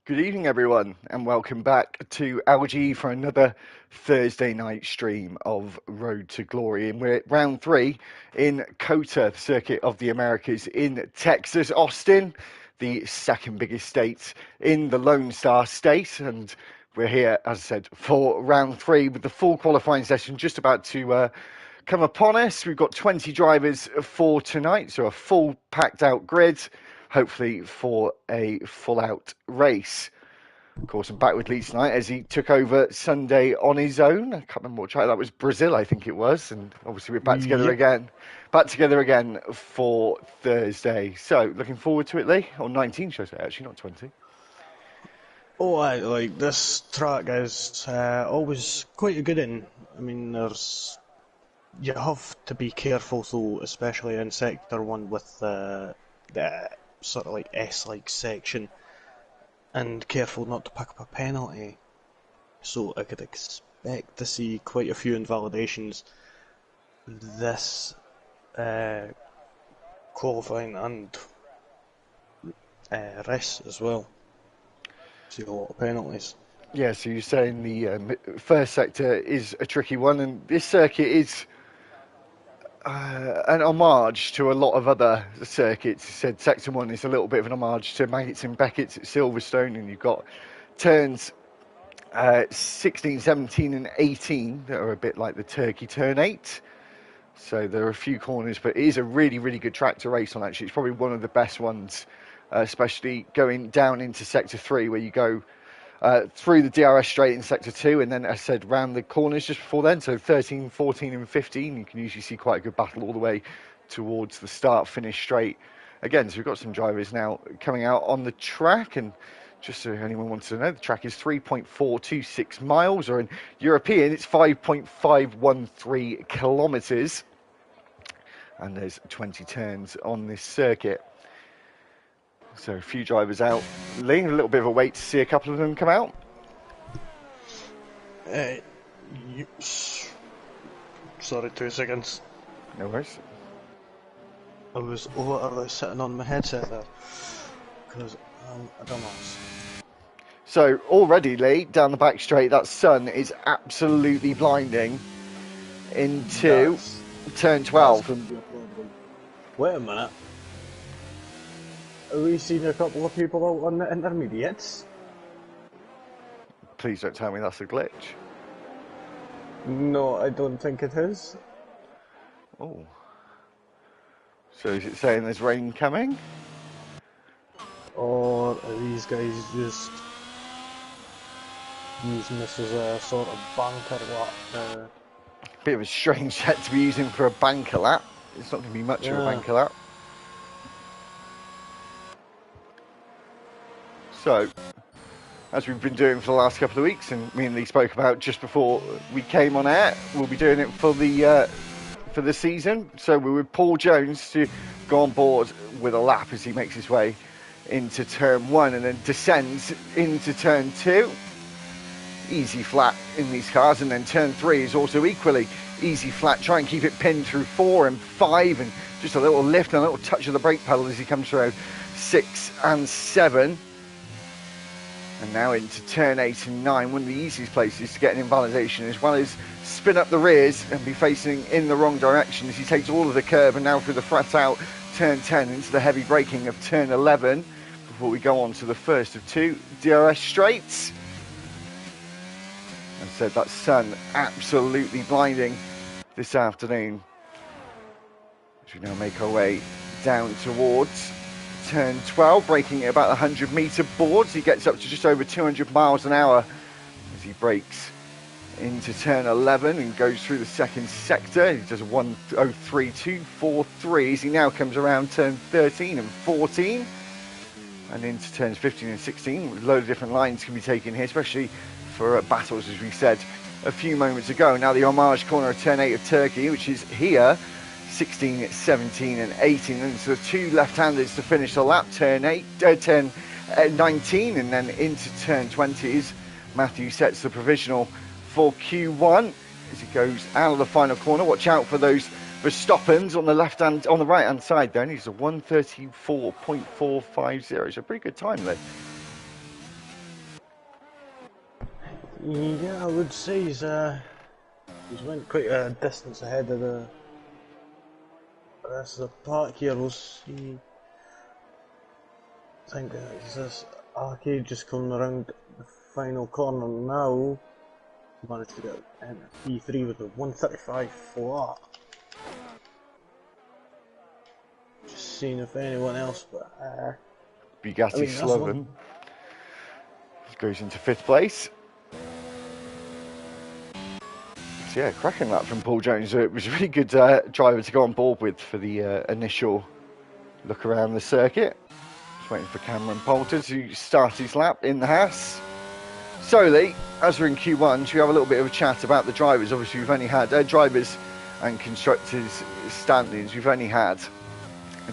Good evening, everyone, and welcome back to LGE for another Thursday night stream of Road to Glory. And we're at round 3 in COTA, the Circuit of the Americas in Texas, Austin, the second biggest state in the Lone Star State. And we're here, as I said, for round 3 with the full qualifying session just about to come upon us. We've got 20 drivers for tonight, so a full packed out grid, hopefully for a full out race. Of course, I'm back with Lee tonight as he took over Sunday on his own. I can't remember what track that was. Brazil, I think it was. And obviously we're back together Yep. again. Back together again for Thursday. So looking forward to it, Lee. Or 19, should I say, actually, not 20. Oh, like this track is always quite a good one. I mean, you have to be careful though, especially in Sector 1 with the sort of like S-like section, and careful not to pick up a penalty. So I could expect to see quite a few invalidations this qualifying and race as well. See a lot of penalties. Yeah, so you're saying the first sector is a tricky one, and this circuit is an homage to a lot of other circuits. You said Sector 1 is a little bit of an homage to Maggots and Beckett's at Silverstone, and you've got turns 16, 17 and 18 that are a bit like the Turkey Turn 8. So there are a few corners, but it is a really, really good track to race on, actually. It's probably one of the best ones, especially going down into Sector 3, where you go through the DRS straight in Sector 2, and then, as I said, round the corners just before then. So 13, 14 and 15, you can usually see quite a good battle all the way towards the start-finish straight. Again, so we've got some drivers now coming out on the track, and just so anyone wants to know, the track is 3.426 miles, or in European, it's 5.513 kilometres. And there's 20 turns on this circuit. So a few drivers out. Lee, a little bit of a wait to see a couple of them come out. Sorry, 2 seconds. No worries. I was literally sitting on my headset there because I'm a dumbass. So already, Lee, down the back straight, that sun is absolutely blinding into turn 12. Wait a minute. Are we seeing a couple of people out on the intermediates? Please don't tell me that's a glitch. No, I don't think it is. Oh. So is it saying there's rain coming? Or are these guys just using this as a sort of banker lap? Bit of a strange set to be using for a banker lap. It's not going to be much of a banker lap. So, as we've been doing for the last couple of weeks, and me and Lee spoke about just before we came on air, we'll be doing it for the season. So we're with Paul Jones to go on board with a lap as he makes his way into turn 1 and then descends into turn 2. Easy flat in these cars, and then turn 3 is also equally easy flat. Try and keep it pinned through 4 and 5, and just a little lift and a little touch of the brake pedal as he comes through 6 and 7. And now into turn 8 and 9, one of the easiest places to get an invalidation, as well as spin up the rears and be facing in the wrong direction as he takes all of the curve and now through the flat out turn 10 into the heavy braking of turn 11 before we go on to the first of 2 DRS straights. As I said, that sun absolutely blinding this afternoon as we now make our way down towards turn 12, braking at about 100 metre boards. He gets up to just over 200 miles an hour as he brakes into turn 11 and goes through the second sector. He does a 1:03.243 as he now comes around turn 13 and 14 and into turns 15 and 16. A load of different lines can be taken here, especially for battles, as we said a few moments ago. Now the homage corner of turn 8 of Turkey, which is here, 16, 17 and 18, and so 2 left-handers to finish the lap, turn 19 and then into turn 20 as Matthew sets the provisional for Q1 as he goes out of the final corner. Watch out for those Verstappens on the right hand side there, and he's a 1:34.450, so a pretty good time there. Yeah, I would say he's went quite a distance ahead of the rest of the pack here. We'll see. I think it's this Arcade just coming around the final corner now. Managed to get into P3 with a 135 flat. Just seeing if anyone else, but Bugatti I mean, that's Sloven goes into 5th place. So yeah, cracking that from Paul Jones. It was a really good driver to go on board with for the initial look around the circuit. Just waiting for Cameron Poulter to start his lap in the Haas. So Lee, as we're in Q1, should we have a little bit of a chat about the drivers? Obviously we've only had drivers and constructors standings. We've only had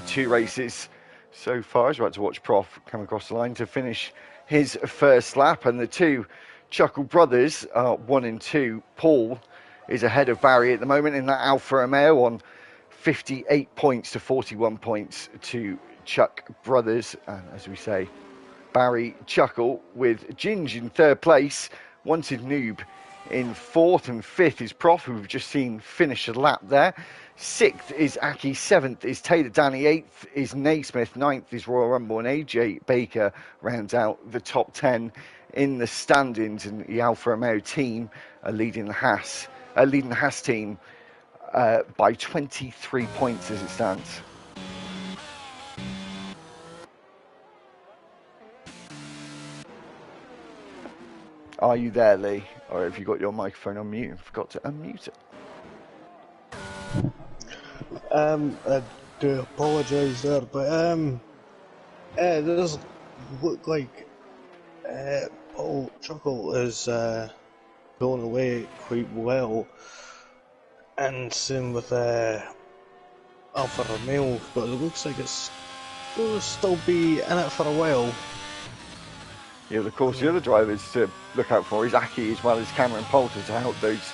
2 races so far. I was about to watch Prof come across the line to finish his first lap, and the 2 Chuckle brothers are 1 and 2. Paul is ahead of Barry at the moment in that Alfa Romeo on 58 points to 41 points to Chuck brothers, and as we say, Barry Chuckle with Ginge in 3rd place, Wanted Noob in 4th, and 5th is Prof, who we've just seen finish a lap there. 6th is Aki, 7th is Taylor Danny, 8th is Naismith, 9th is Royal Rumble, and AJ Baker rounds out the top 10 in the standings, and the Alfa Romeo team are leading the Haas team by 23 points as it stands. Are you there, Lee? Or have you got your microphone on mute and forgot to unmute it? I do apologise there, but it does look like Paul Chuckle is going away quite well, and same with Alfa Romeo, but it looks like it's going to still be in it for a while. Yeah, of course, the other drivers to look out for is Aki as well as Cameron Poulter to help those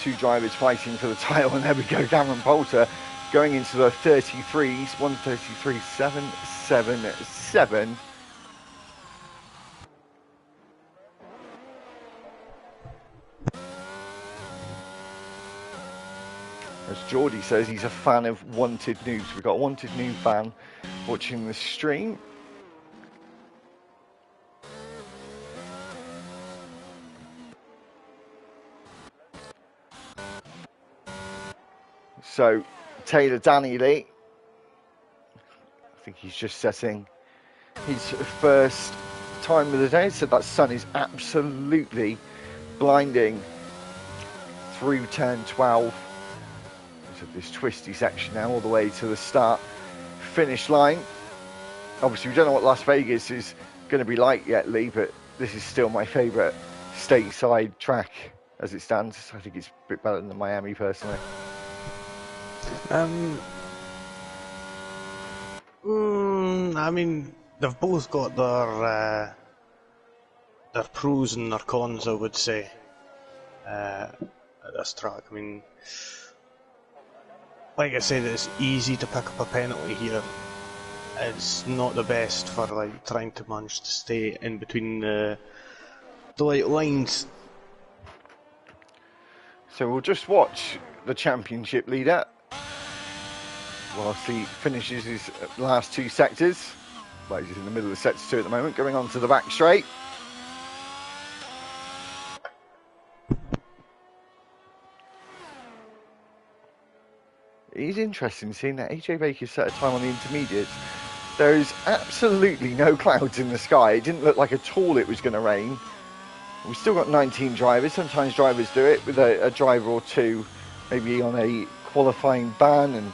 2 drivers fighting for the title. And there we go, Cameron Poulter going into the 33s, 133.777. As Geordie says, he's a fan of Wanted Noobs. We've got a Wanted Noob fan watching the stream. So, Taylor Danny Lee, I think he's just setting his first time of the day. So that sun is absolutely blinding through turn 12. So this twisty section now all the way to the start finish line. Obviously we don't know what Las Vegas is going to be like yet, Lee, but this is still my favourite stateside track as it stands. I think it's a bit better than Miami personally. I mean, they've both got their pros and their cons, I would say, at this track. I mean, like I said, it's easy to pick up a penalty here. It's not the best for like trying to manage to stay in between the white lines. So we'll just watch the championship leader whilst he finishes his last 2 sectors. Well, he's in the middle of sector 2 at the moment, going on to the back straight. It is interesting seeing that AJ Baker set a time on the intermediates. There is absolutely no clouds in the sky. It didn't look like at all it was going to rain. We've still got 19 drivers. Sometimes drivers do it with a driver or 2, maybe on a qualifying ban, and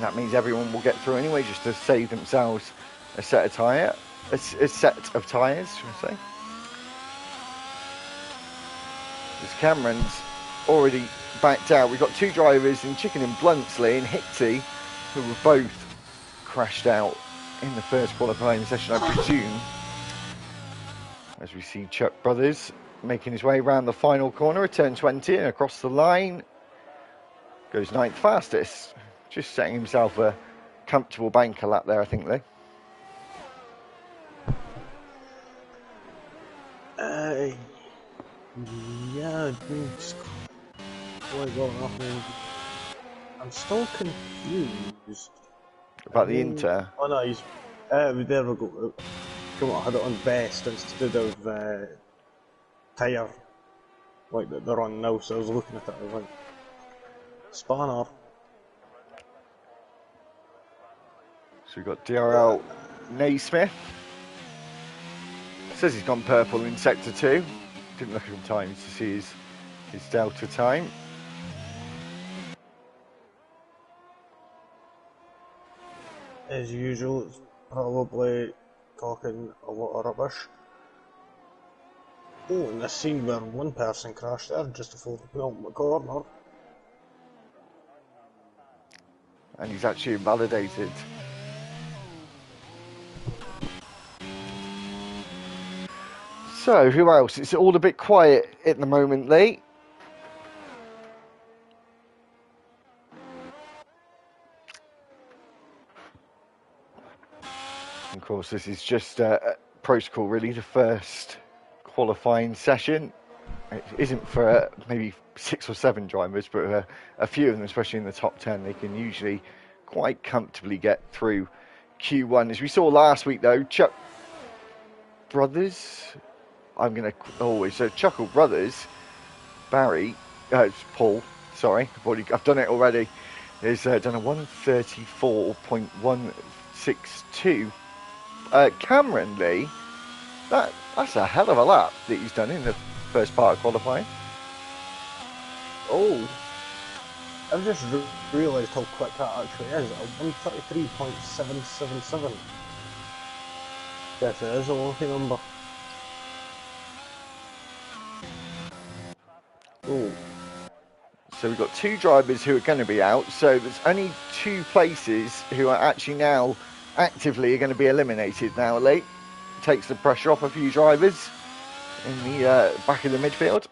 that means everyone will get through anyway, just to save themselves a set of tyres, should I say. As Cameron's already backed out. We've got 2 drivers in Chicken and Bluntsley and Hickty, who were both crashed out in the first qualifying session, I presume. As we see Chuck Brothers making his way around the final corner at turn 20 and across the line. Goes 9th fastest. Just setting himself a comfortable banker lap there, I think, Lee. Yeah, I mean, just quite well enough. I mean, I'm still confused. I About the mean, Inter. oh no, he's. There we go. Come on, I had it on best instead of tyre, like that they're on now. So I was looking at it. I was like, spanner. So we've got DRL Naismith. Says he's gone purple in sector 2. Didn't look at him times to see his delta time. As usual, it's probably talking a lot of rubbish. Oh, and this scene where one person crashed there just before the penultimate corner. And he's actually invalidated. So, who else? It's all a bit quiet at the moment, Lee. Of course, this is just protocol, really, the first qualifying session. It isn't for maybe 6 or 7 drivers, but a few of them, especially in the top 10, they can usually quite comfortably get through Q1. As we saw last week, though, Chuck Brothers, so Chuckle Brothers, Barry, Paul, sorry, I've done it already, has done a 134.162. Cameron Lee, that's a hell of a lap that he's done in the first part of qualifying. Oh, I've just realised how quick that actually is. A 133.777. Yes, it is a lucky number. Oh. So we've got 2 drivers who are going to be out. So there's only 2 places who are actually now actively going to be eliminated now, Lee. Takes the pressure off a few drivers in the back of the midfield.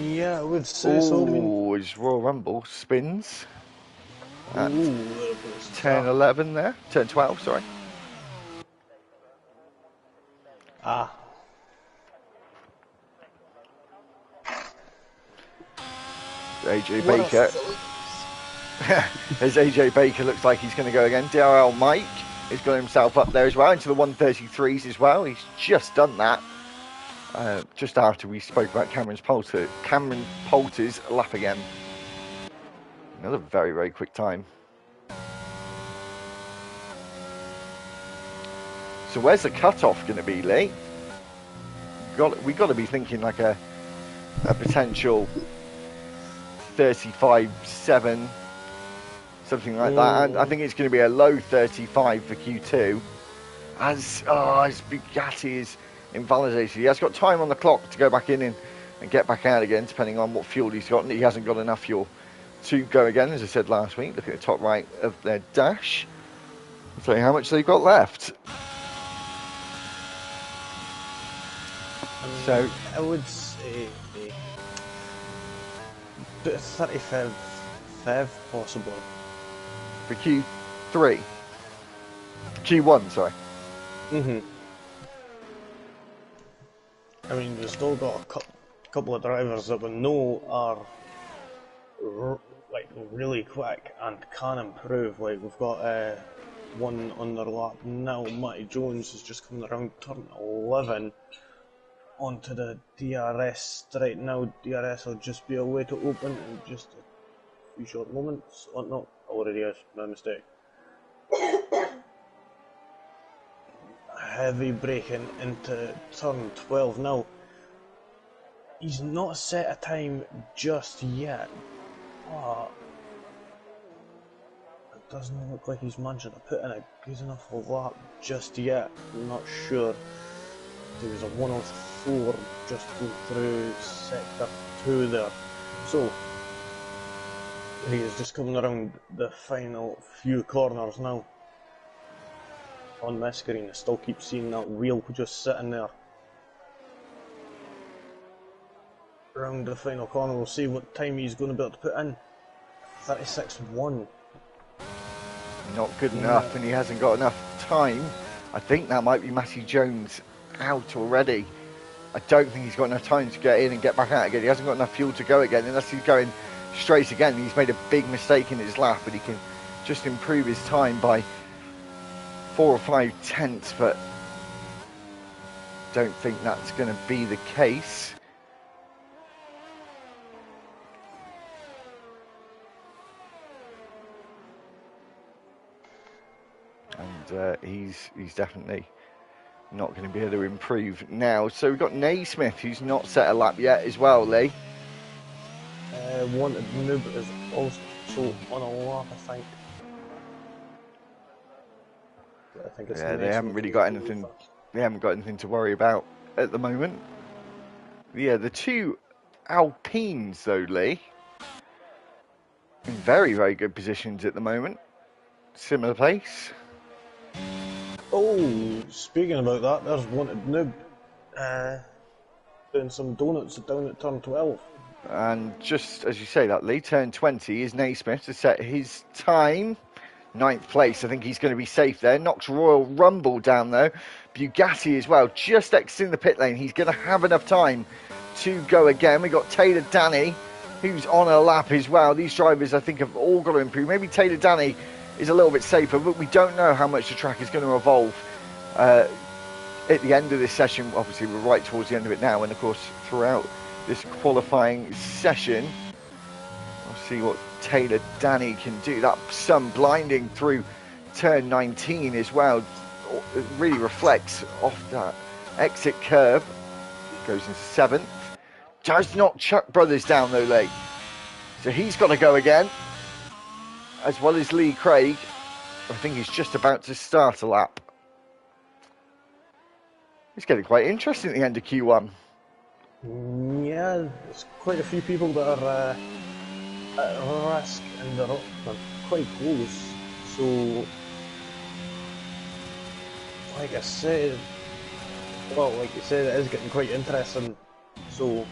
Yeah, I would say so. I mean, Oh, his Royal Rumble spins. At ooh, 10, 11 there. 10, 12, sorry. Ah. AJ Baker. As AJ Baker looks like he's going to go again. DRL Mike has got himself up there as well into the 133s as well. He's just done that just after we spoke about Cameron Poulter's lap again. Another very, very quick time. So where's the cut-off going to be, Lee? We've got to be thinking like a potential 35.7, something like that. And I think it's going to be a low 35 for Q2. As Bugatti is invalidated. He has got time on the clock to go back in and get back out again, depending on what fuel he's got. And he hasn't got enough fuel to go again, as I said last week. Look at the top right of their dash. I'll tell you how much they've got left. So I would say 35 possibly. For Q1, sorry. I mean, we've still got a couple of drivers that we know are like really quick and can improve. Like we've got one on their lap now. Matty Jones is just coming around turn 11 onto the DRS right now. DRS will just be a way to open in just a few short moments. Oh no, already is. My mistake. Heavy braking into turn 12 now. He's not set a time just yet, but it doesn't look like he's managed to put in a good enough lap just yet. I'm not sure. There was a 104 just going through sector 2 there. So he is just coming around the final few corners now. On my screen, I still keep seeing that wheel just sitting there. Around the final corner, we'll see what time he's going to be able to put in. 36.1. Not good enough, and he hasn't got enough time. I think that might be Matty Jones out already. I don't think he's got enough time to get in and get back out again. He hasn't got enough fuel to go again unless he's going straight again. He's made a big mistake in his lap, but he can just improve his time by 4 or 5 tenths, but don't think that's going to be the case. And he's definitely not going to be able to improve now. So we've got Naismith, who's not set a lap yet as well, Lee. Wanted Noob is also on a lap, I think. I think it's Yeah, they haven't really got anything. They haven't got anything to worry about at the moment. Yeah, the two Alpines, though, Lee, in very, very good positions at the moment. Similar pace. Oh, speaking about that, there's Wanted Noob doing some donuts down at turn 12. And just as you say that, Lee, turn 20 is Naismith to set his time. 9th place, I think he's going to be safe there. Knocks Royal Rumble down, though. Bugatti as well, just exiting the pit lane. He's going to have enough time to go again. We've got Taylor Danny, who's on a lap as well. These drivers, I think, have all got to improve. Maybe Taylor Danny is a little bit safer, but we don't know how much the track is going to evolve at the end of this session. Obviously, we're right towards the end of it now, and of course, throughout this qualifying session, we'll see what Taylor Danny can do. That sun blinding through turn 19 as well. It really reflects off that exit curve. Goes in 7th. Does not Chuck Brothers down though, Lee. So he's got to go again, as well as Lee Craig. I think he's just about to start a lap. It's getting quite interesting at the end of Q1. Yeah, there's quite a few people that are at risk and they're quite close. So, like I said, it is getting quite interesting. So,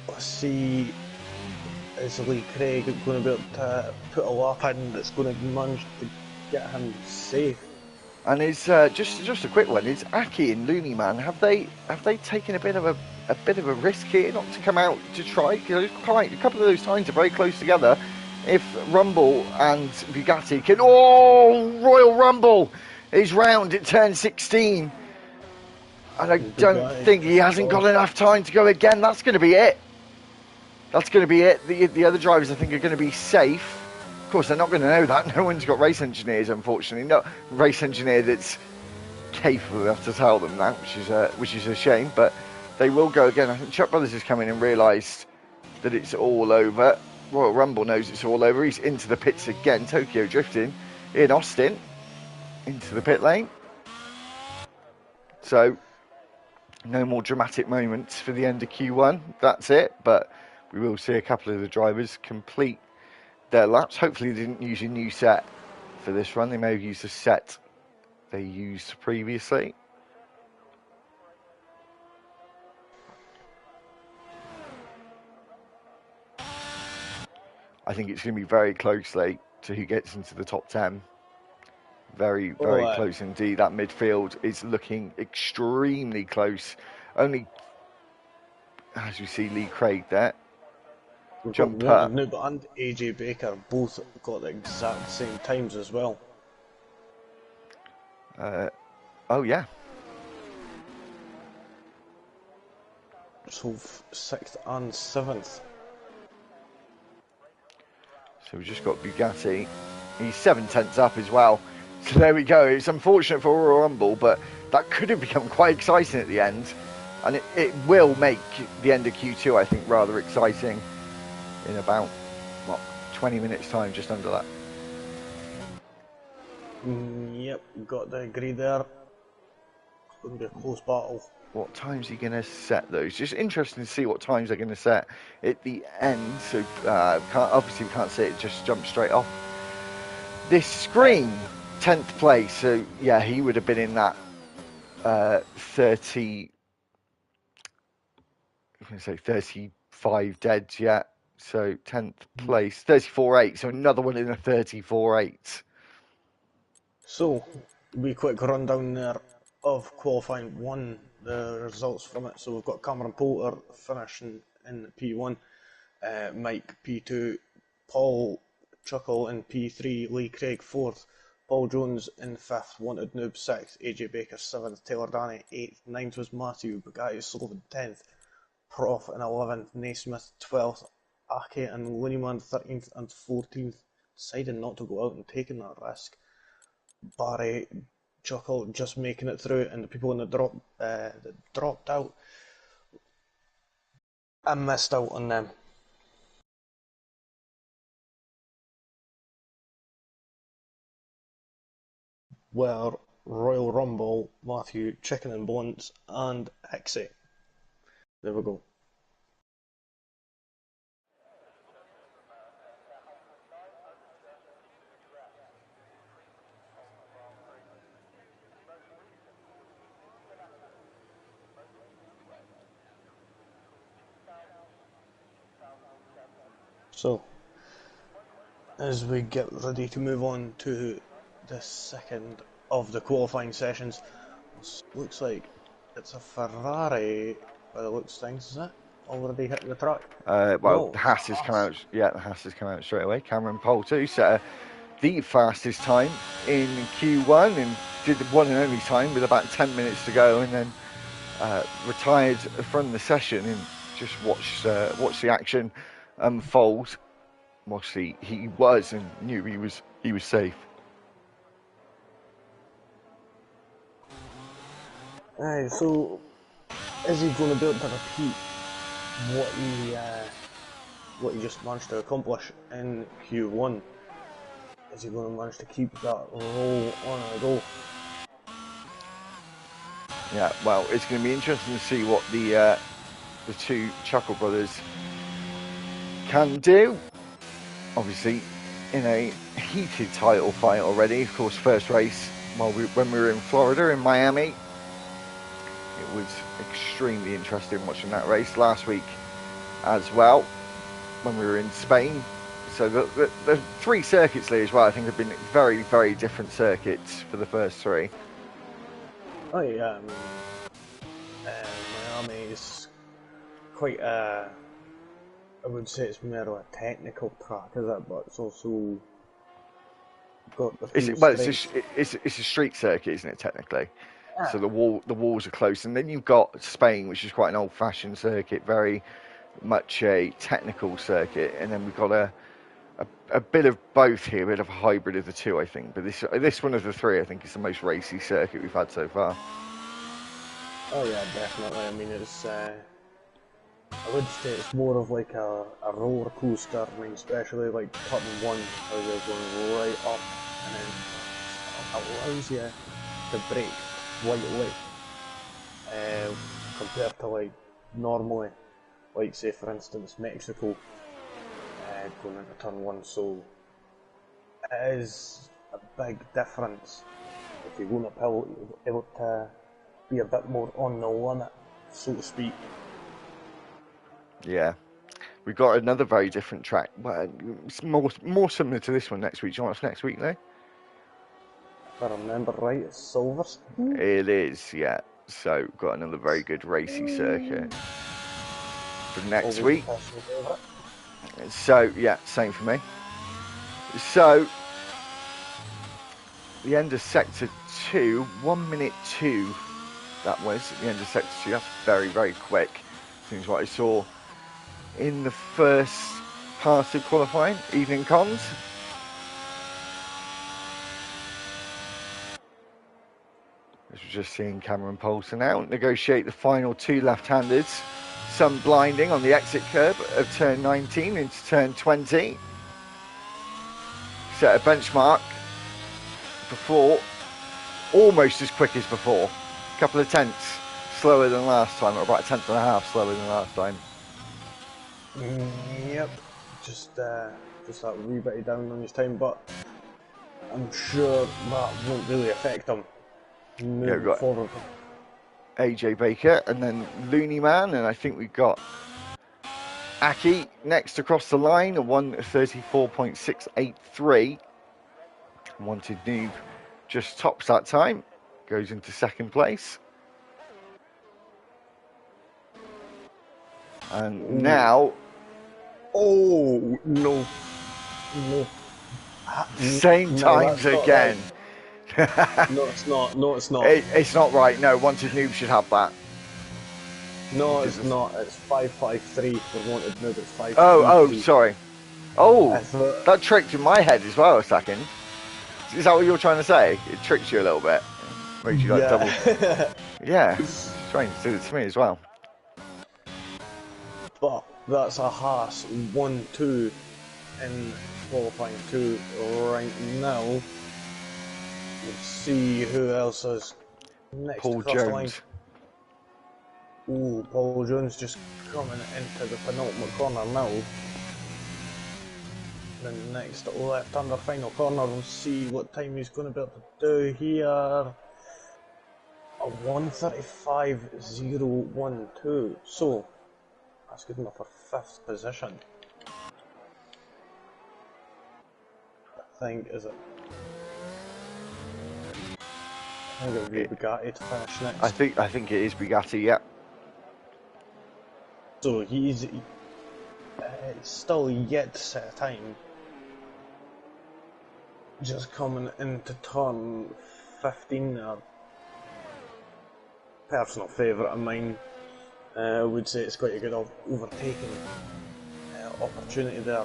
let's see, is Lee Craig going to be able to put a lap in that's going to manage to get him safe? And it's just a quick one. Is Aki and Looney Man, have they taken a bit of a risk here not to come out to try? Because quite a couple of those times are very close together. If Rumble and Bugatti can, Royal Rumble is round at turn 16, and I don't think he hasn't got enough time to go again. That's going to be it. That's going to be it. The other drivers, I think, are going to be safe. Of course, they're not going to know that. No one's got race engineers, unfortunately. No race engineer that's capable enough to tell them that, which is a shame. But they will go again. I think Chuck Brothers has come in and realised that it's all over. Royal Rumble knows it's all over. He's into the pits again. Tokyo drifting in Austin into the pit lane. So no more dramatic moments for the end of Q1. That's it. But we will see a couple of the drivers complete their laps. Hopefully they didn't use a new set for this run. They may have used a set they used previously. I think it's going to be very closely to who gets into the top 10. Very, very close indeed. That midfield is looking extremely close. Only, as you see, Lee Craig there. Jumper. Noob and AJ Baker both got the exact same times as well. Oh yeah. So 6th and 7th. So we've just got Bugatti. He's 7 tenths up as well. So there we go. It's unfortunate for Royal Rumble, but that could have become quite exciting at the end. And it will make the end of Q2, I think, rather exciting in about, 20 minutes time, just under that. Yep, got to agree there. It's going to be a close battle. What time's he going to set those? Just interesting to see what times they're going to set at the end. So obviously we can't see it, just jump straight off this screen. 10th place, so yeah, he would have been in that 35 deads, yeah. So 10th place, 34.8, so another one in a 34.8. So, we quick rundown there of qualifying 1, the results from it. So we've got Cameron Poulter finishing in P1, Mike P2, Paul Chuckle in P3, Lee Craig 4th, Paul Jones in 5th, Wanted Noob 6th, AJ Baker 7th, Taylor Danny 8th, 9th was Matthew Bugatti Sullivan 10th, Prof in 11th, Naismith 12th, Aki and Looneyman 13th and 14th, deciding not to go out and taking that risk. Barry Chuckle just making it through, and the people in the that dropped out, I missed out on them. Were Royal Rumble, Matthew, Chicken and Blunts, and Hixie. There we go. So, as we get ready to move on to the second of the qualifying sessions, looks like it's a Ferrari by the looks of things, is it? Already hitting the track? Well, No, the Haas has come out. Yeah, the Haas has come out straight away. Cameron Poulter set the fastest time in Q1 and did the one and only time with about 10 minutes to go, and then retired from the session and just watched the action unfold. Mostly he was and knew he was safe. Aye, so is he going to be able to repeat what he just managed to accomplish in Q1? Is he going to manage to keep that roll on a go? Yeah, well, it's going to be interesting to see what the two Chuckle brothers can do. Obviously, in a heated title fight already. Of course, first race when we were in Florida, in Miami, it was extremely interesting watching that race. Last week as well, when we were in Spain. So the three circuits, Lee, as well, I think have been very, very different circuits for the first three. Oh yeah, Miami is quite I would say it's more of a technical track, is it? But it's also got the it's a street circuit, isn't it? Technically, so the walls are close, and then you've got Spain, which is quite an old-fashioned circuit, very much a technical circuit, and then we've got a bit of both here, a bit of a hybrid of the two, I think. But this one of the three, I think, is the most racy circuit we've had so far. Oh yeah, definitely. I mean, it's I would say it's more of like a roller coaster. I mean, especially like cutting one, how you're going right up, and then it allows you to brake lightly compared to like normally, like say for instance Mexico going into turn one. So it is a big difference if you're going uphill. You're able to be a bit more on the limit, so to speak. Yeah. We've got another very different track. Well, it's more similar to this one next week. Do you want us next week, though? If I remember right, it's Silverstone. It is, yeah. So, we've got another very good racy circuit for next week. So, yeah, same for me. So, the end of Sector 2, 1 minute 2, that was at the end of Sector 2. That's very, very quick. Seems what I saw in the first part of qualifying, evening cons. As we're just seeing Cameron Poulter now negotiate the final two left-handers. Sun blinding on the exit curb of turn 19 into turn 20. Set a benchmark before, almost as quick as before. A couple of tenths slower than last time, or about a tenth and a half slower than last time. Yep, just that wee bit down on his time, but I'm sure that won't really affect him moving forward. AJ Baker and then Looney Man, and I think we've got Aki next across the line, a 1:34.683. Wanted Noob just tops that time. goes into second place. And now... Oh, no. No. Same times again. Right. No, it's not. No, it's not. It's not right. No, Wanted Noob should have that. No, it's not. It's 553 for Wanted Noob. It's 533. Oh, sorry. Oh, thought... that tricked in my head as well a second. Is that what you're trying to say? It tricks you a little bit. Makes you like double. Yeah, strange. Did it to me as well. But that's a Haas 1-2 in qualifying 2 right now. Let's see who else is next. Paul Jones. Ooh, Paul Jones just coming into the penultimate corner now. The next left under final corner, we'll see what time he's going to be able to do here. A 1:35.012. So, that's good enough for 5th position. I think, is it? I think it would be Bugatti to finish next. I think it is Bugatti, yeah. So he's still yet to set a time. Just coming into turn 15 there. Personal favourite of mine. I would say it's quite a good overtaking opportunity there.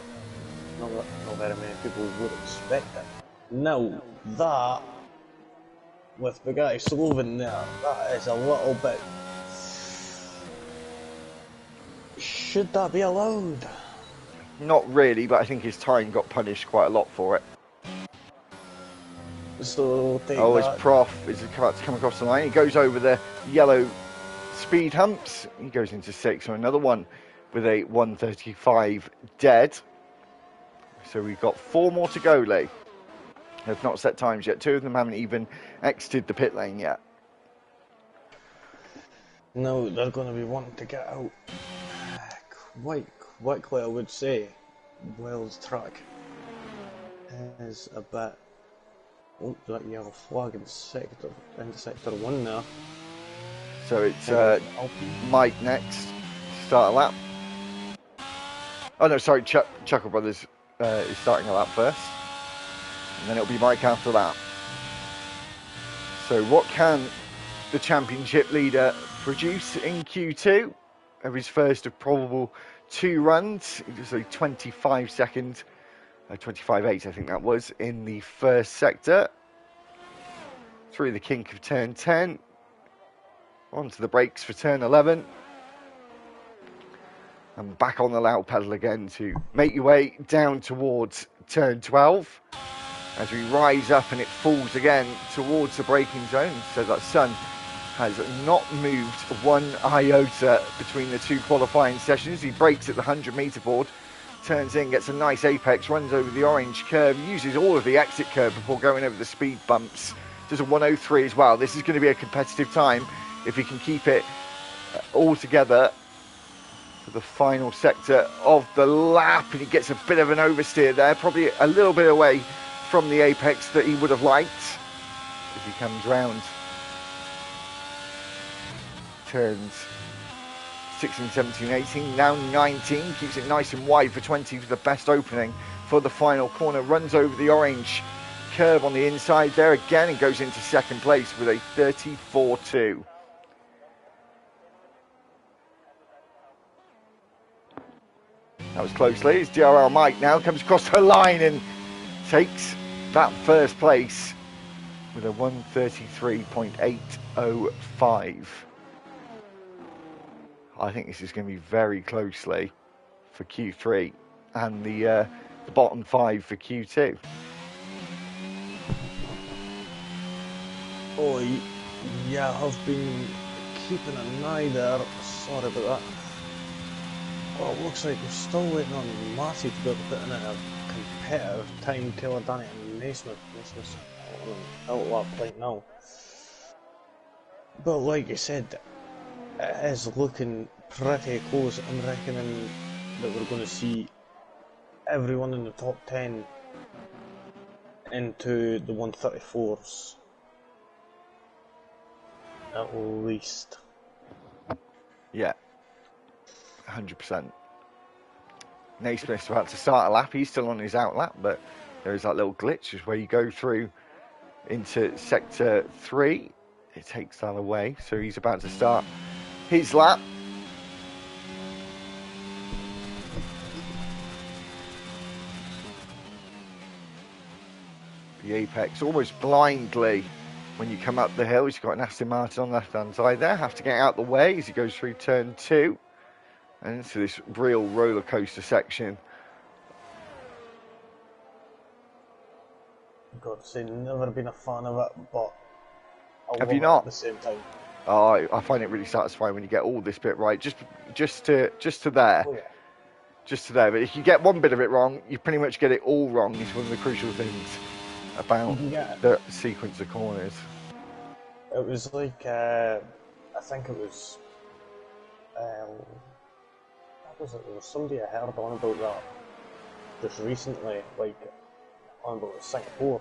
Not very many people would expect it. Now, that, with Bugatti Sloven there, that is a little bit... Should that be allowed? Not really, but I think his time got punished quite a lot for it. So take his that. Prof is about to come across the line. He goes over the yellow speed humps. He goes into 6th on another one with a 1:35 dead. So we've got 4 more to go, Lee. They've not set times yet. 2 of them haven't even exited the pit lane yet. No, they're going to be wanting to get out quite quickly, I would say. Wales track is a bit... Oh, that yellow flag in sector 1 there. So it's Mike next. Start a lap. Oh no, sorry, Chuckle Brothers is starting a lap first. And then it'll be Mike after that. So what can the championship leader produce in Q2 of his first of probable 2 runs? It was a 25-second, 25.8 I think that was, in the first sector. Through the kink of turn 10. Onto the brakes for turn 11. And back on the loud pedal again to make your way down towards turn 12. As we rise up and it falls again towards the braking zone. So that sun has not moved 1 iota between the 2 qualifying sessions. He brakes at the 100-metre board, turns in, gets a nice apex, runs over the orange curve, uses all of the exit curve before going over the speed bumps. Does a 1:03 as well. This is going to be a competitive time if he can keep it all together for the final sector of the lap. And he gets a bit of an oversteer there, probably a little bit away from the apex that he would have liked as he comes round. Turns 16, 17, 18, now 19, keeps it nice and wide for 20 for the best opening for the final corner, runs over the orange curve on the inside there again and goes into second place with a 34.2. That was closely. As DRL Mike now comes across the line and takes that first place with a 1:33.805. I think this is going to be very closely for Q3 and the bottom 5 for Q2. Oh, yeah, I've been keeping an eye there. Sorry about that. Well, it looks like we're still waiting on Matty to be able to put in a competitive time. Taylor Danny and Naismith. Naismith's on an out lap right now. But like you said, it is looking pretty close. I'm reckoning that we're going to see everyone in the top 10 into the 134s. At least. Yeah, 100%. Naismith's about to start a lap. He's still on his out lap, but there is that little glitch is where you go through into sector 3. It takes that away, so he's about to start his lap. The apex almost blindly when you come up the hill. He's got an Aston Martin on the left hand side there. Have to get out the way as he goes through turn 2 and into this real roller coaster section. I've got to say, never been a fan of it, but I Have love you it not? at the same time. Oh, I find it really satisfying when you get all this bit right, just to there. Oh, yeah. Just to there. But if you get one bit of it wrong, you pretty much get it all wrong. It's one of the crucial things about the sequence of corners. It was like, I think it was, what was it? There was somebody I heard on about that just recently, like, on about Singapore.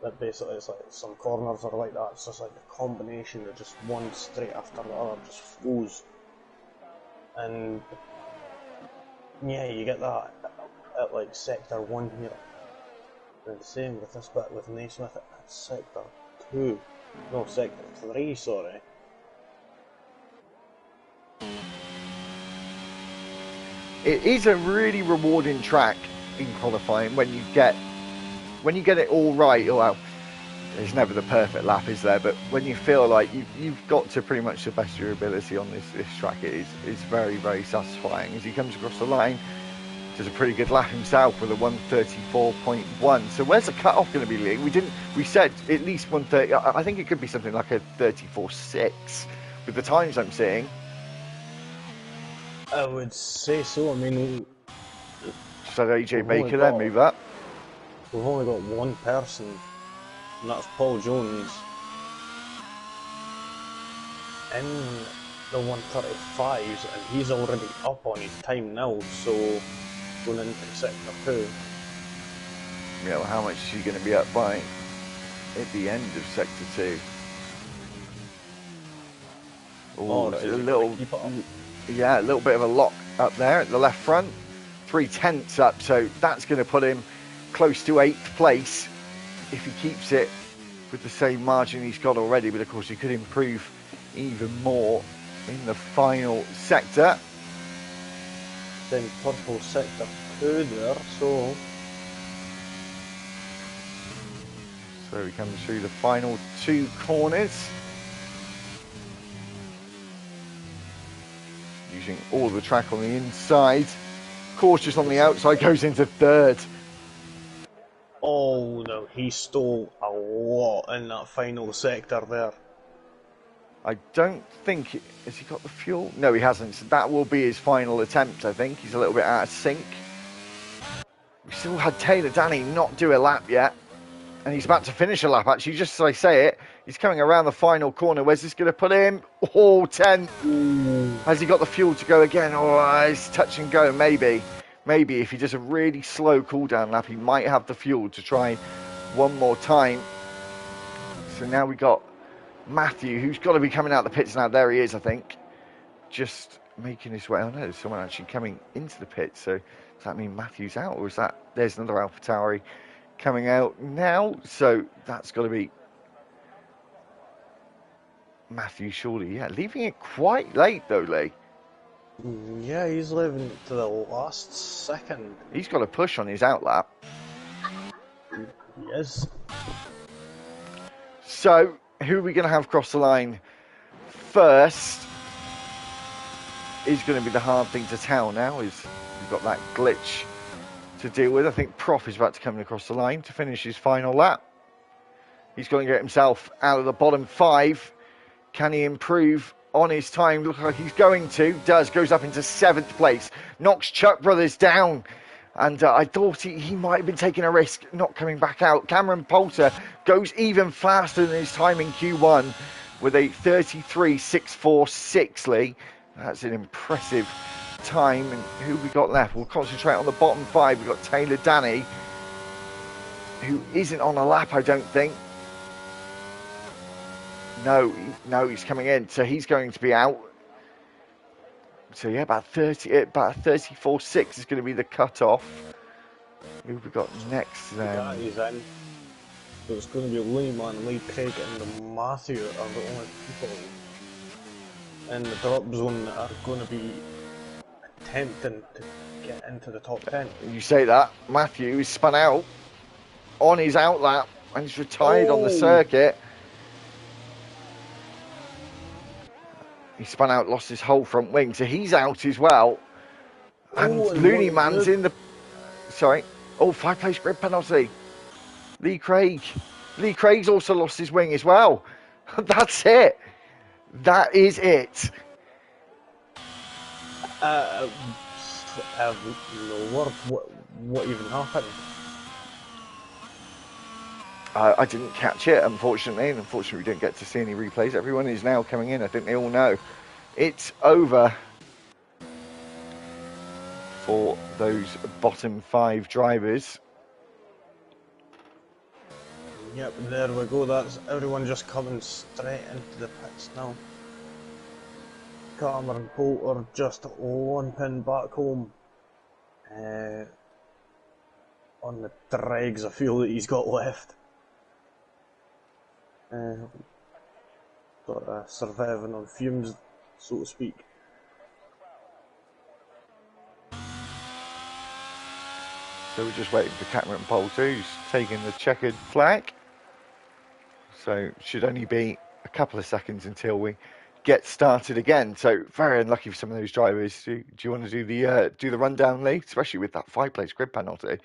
That basically it's like some corners are like that. It's just like a combination of just one straight after the other just flows. And yeah, you get that at like sector 1 here. And the same with this bit with Naismith at sector 2. No, sector 3, sorry. It is a really rewarding track in qualifying when you get it all right. Well, there's never the perfect lap, is there? But when you feel like you've got to pretty much the best of your ability on this track, it's very, very satisfying. As he comes across the line, does a pretty good lap himself with a 1:34.1. So where's the cut-off going to be, Lee? We said at least 1:30. I think it could be something like a 34.6 with the times I'm seeing. I would say so. I mean, So AJ Baker there, move up. We've only got one person, and that's Paul Jones, in the 1:35s, and he's already up on his time now, so going into sector 2. Yeah, well, how much is he going to be up by at the end of sector 2? Oh, a little bit of a lock up there at the left front. 0.3 up, so that's going to put him close to 8th place if he keeps it with the same margin he's got already, but of course he could improve even more in the final sector. Then purple sector 2 there, so he comes through the final 2 corners using all the track on the inside. Cautious on the outside, goes into 3rd. oh no, he stole a lot in that final sector there. I don't think... Has he got the fuel? No, he hasn't. So that will be his final attempt, I think. He's a little bit out of sync. We still had Taylor Danny not do a lap yet. And he's about to finish a lap, actually. Just as I say it, he's coming around the final corner. Where's this going to put him? Oh, 10. Has he got the fuel to go again? Oh, it's touch and go, maybe. Maybe if he does a really slow cool-down lap, he might have the fuel to try one more time. So now we got Matthew, who's got to be coming out the pits now. There he is, I think. Just making his way. Oh, no, there's someone actually coming into the pits. So does that mean Matthew's out? Or is that... There's another AlphaTauri coming out now. So that's got to be Matthew, surely. Yeah, leaving it quite late, though, Lee. Yeah, he's leaving it to the last second. He's got a push on his outlap. Yes. So, who are we going to have cross the line first is going to be the hard thing to tell now. Is we've got that glitch to deal with. I think Prof is about to come across the line to finish his final lap. He's going to get himself out of the bottom 5. Can he improve on his time? Looks like he's going to. Goes up into 7th place. Knocks Chuck Brothers down. And I thought he might have been taking a risk not coming back out. Cameron Poulter goes even faster than his time in Q1 with a 33.646, Lee. That's an impressive time. And who we got left? We'll concentrate on the bottom 5. We've got Taylor Danny, who isn't on a lap, I don't think. No, he's coming in. So he's going to be out. So yeah, about 34.6 is going to be the cut-off. Who have we got next That then? is in. So it's going to be Lehman, Lee Craig, and Matthew are the only people in the drop zone that are going to be attempting to get into the top 10. You say that. Matthew is spun out on his outlap and he's retired on the Oh! circuit. He spun out, lost his whole front wing, so he's out as well. And Oh, and Looney wanted Man's noob. in the... Sorry. Oh, 5-place grid penalty. Lee Craig. Lee Craig's also lost his wing as well. That's it. That is it. Lord, what even happened? I didn't catch it, unfortunately, and unfortunately we didn't get to see any replays. Everyone is now coming in. I think they all know. It's over for those bottom 5 drivers. Yep, there we go. That's everyone just coming straight into the pits now. Cameron Poulter just one pin back home. On the dregs of fuel that he's got left. Sort of surviving on fumes, so to speak. So we're just waiting for Cameron Poulter, who's taking the checkered flag. So should only be a couple of seconds until we get started again. So very unlucky for some of those drivers. Do you want to do the rundown, Lee? Especially with that 5-place grid penalty.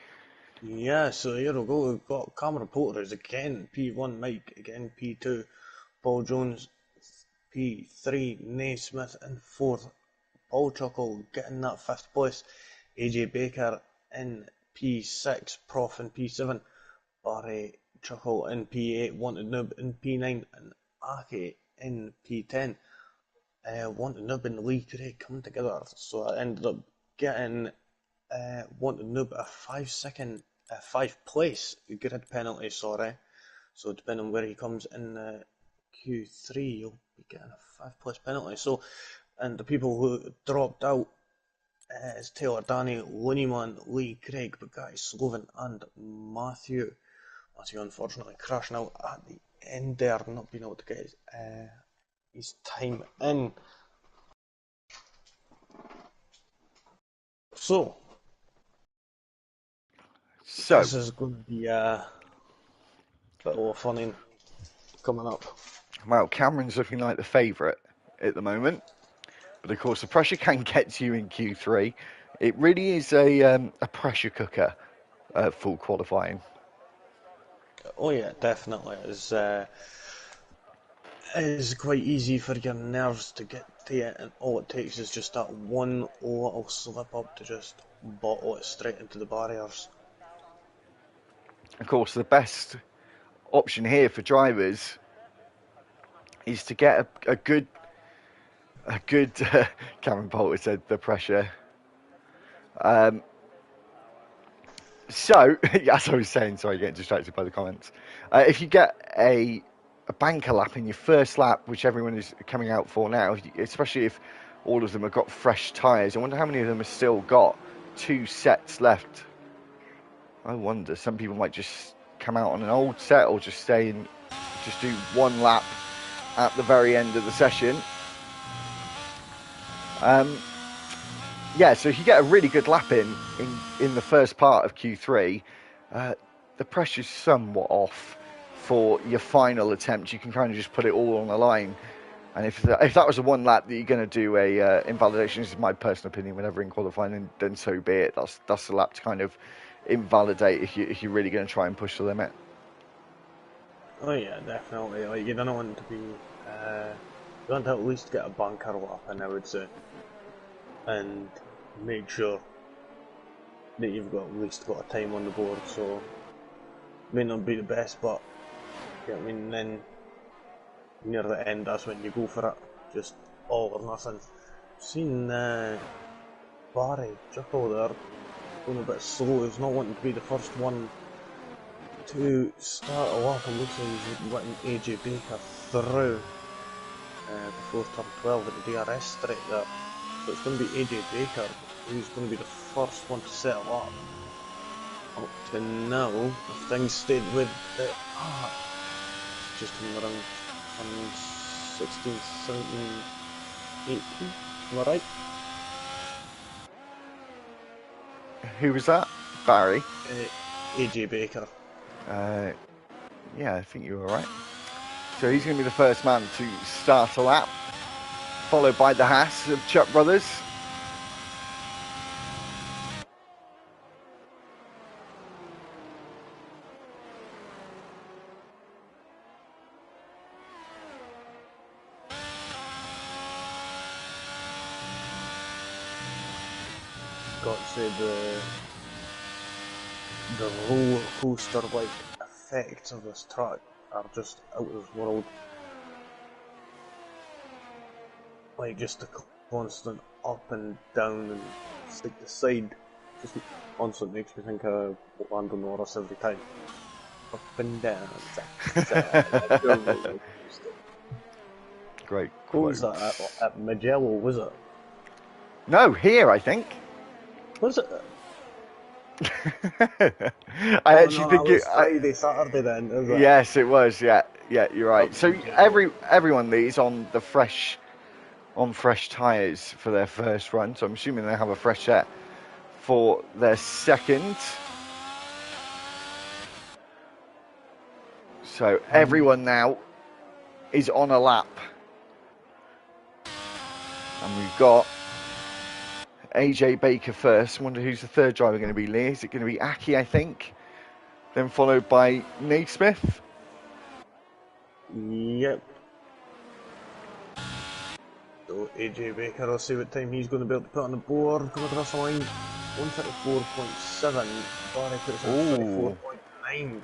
Yeah, so here we go. We've got Cameron Poulter is again P1, Mike again P2, Paul Jones P3, Naismith in 4th, Paul Chuckle getting that 5th place, AJ Baker in P6, Prof in P7, Barry Chuckle in P8, Wanted Noob in P9, and Aki in P10. Wanted Noob and Lee Craig coming together, so I ended up getting Wanted Noob a 5th-place grid penalty, sorry. So depending on where he comes in Q3, he'll be getting a 5th-place penalty. So, and the people who dropped out is Taylor Danny, Looneyman, Lee Craig, Bugatti Sloven, and Matthew. Matthew unfortunately crashing out at the end there, not being able to get his time in. So this is going to be a bit of fun coming up. Well, Cameron's looking like the favourite at the moment. But of course, the pressure can get to you in Q3. It really is a pressure cooker, full qualifying. Oh yeah, definitely. It's quite easy for your nerves to get to it, and all it takes is just that one little slip up to just bottle it straight into the barriers. Of course, the best option here for drivers is to get a good Cameron Poulter said the pressure. So, as I was saying, sorry, getting distracted by the comments. If you get a banker lap in your first lap, which everyone is coming out for now, especially if all of them have got fresh tyres, I wonder how many of them have still got 2 sets left. I wonder, some people might just come out on an old set or just stay and just do 1 lap at the very end of the session. Yeah, so if you get a really good lap in the first part of Q3, the pressure's somewhat off for your final attempt. You can kind of just put it all on the line. And if that was a 1 lap that you're going to do a invalidation, this is my personal opinion, whenever in qualifying, then so be it. That's the lap to kind of invalidate if you're really going to try and push the limit. Oh yeah, definitely. Like you don't want to be, you want to at least get a banker lap in, I would say, and make sure that you've got at least got a time on the board. So may not be the best, but you know what I mean. Then near the end, that's when you go for it, just all or nothing. Seen Barry Juckle there going a bit slow. He's not wanting to be the first one to start a lap, and looks like he's letting AJ Baker through before turn 12 at the DRS straight there. So it's going to be AJ Baker who's going to be the first one to settle up to now. If things stayed with the just coming around on 16, 17, 18. Am I right? Who was that? Barry? AJ Baker. Yeah, I think you were right. So he's going to be the first man to start a lap, followed by the Haas of Chuck Brothers. Got to say the roller coaster like effects of this track are just out of this world. Like just the constant up and down and stick the side just constantly makes me think of Lando Norris every time. Up and down, Great What quote. was that at Magello, was it? No, here I think. Was it? I actually think it was Friday, Saturday then, is it? Yes, it was. Yeah, you're right. So everyone leads on the fresh tyres for their first run. So I'm assuming they have a fresh set for their second. So everyone now is on a lap, and we've got AJ Baker first. I wonder who's the third driver going to be, Lee? Is it going to be Aki, I think? Then followed by Naismith. Yep. So AJ Baker, I'll see what time he's going to be able to put on the board. Come across the line, 134.7. Barry puts in 34.9.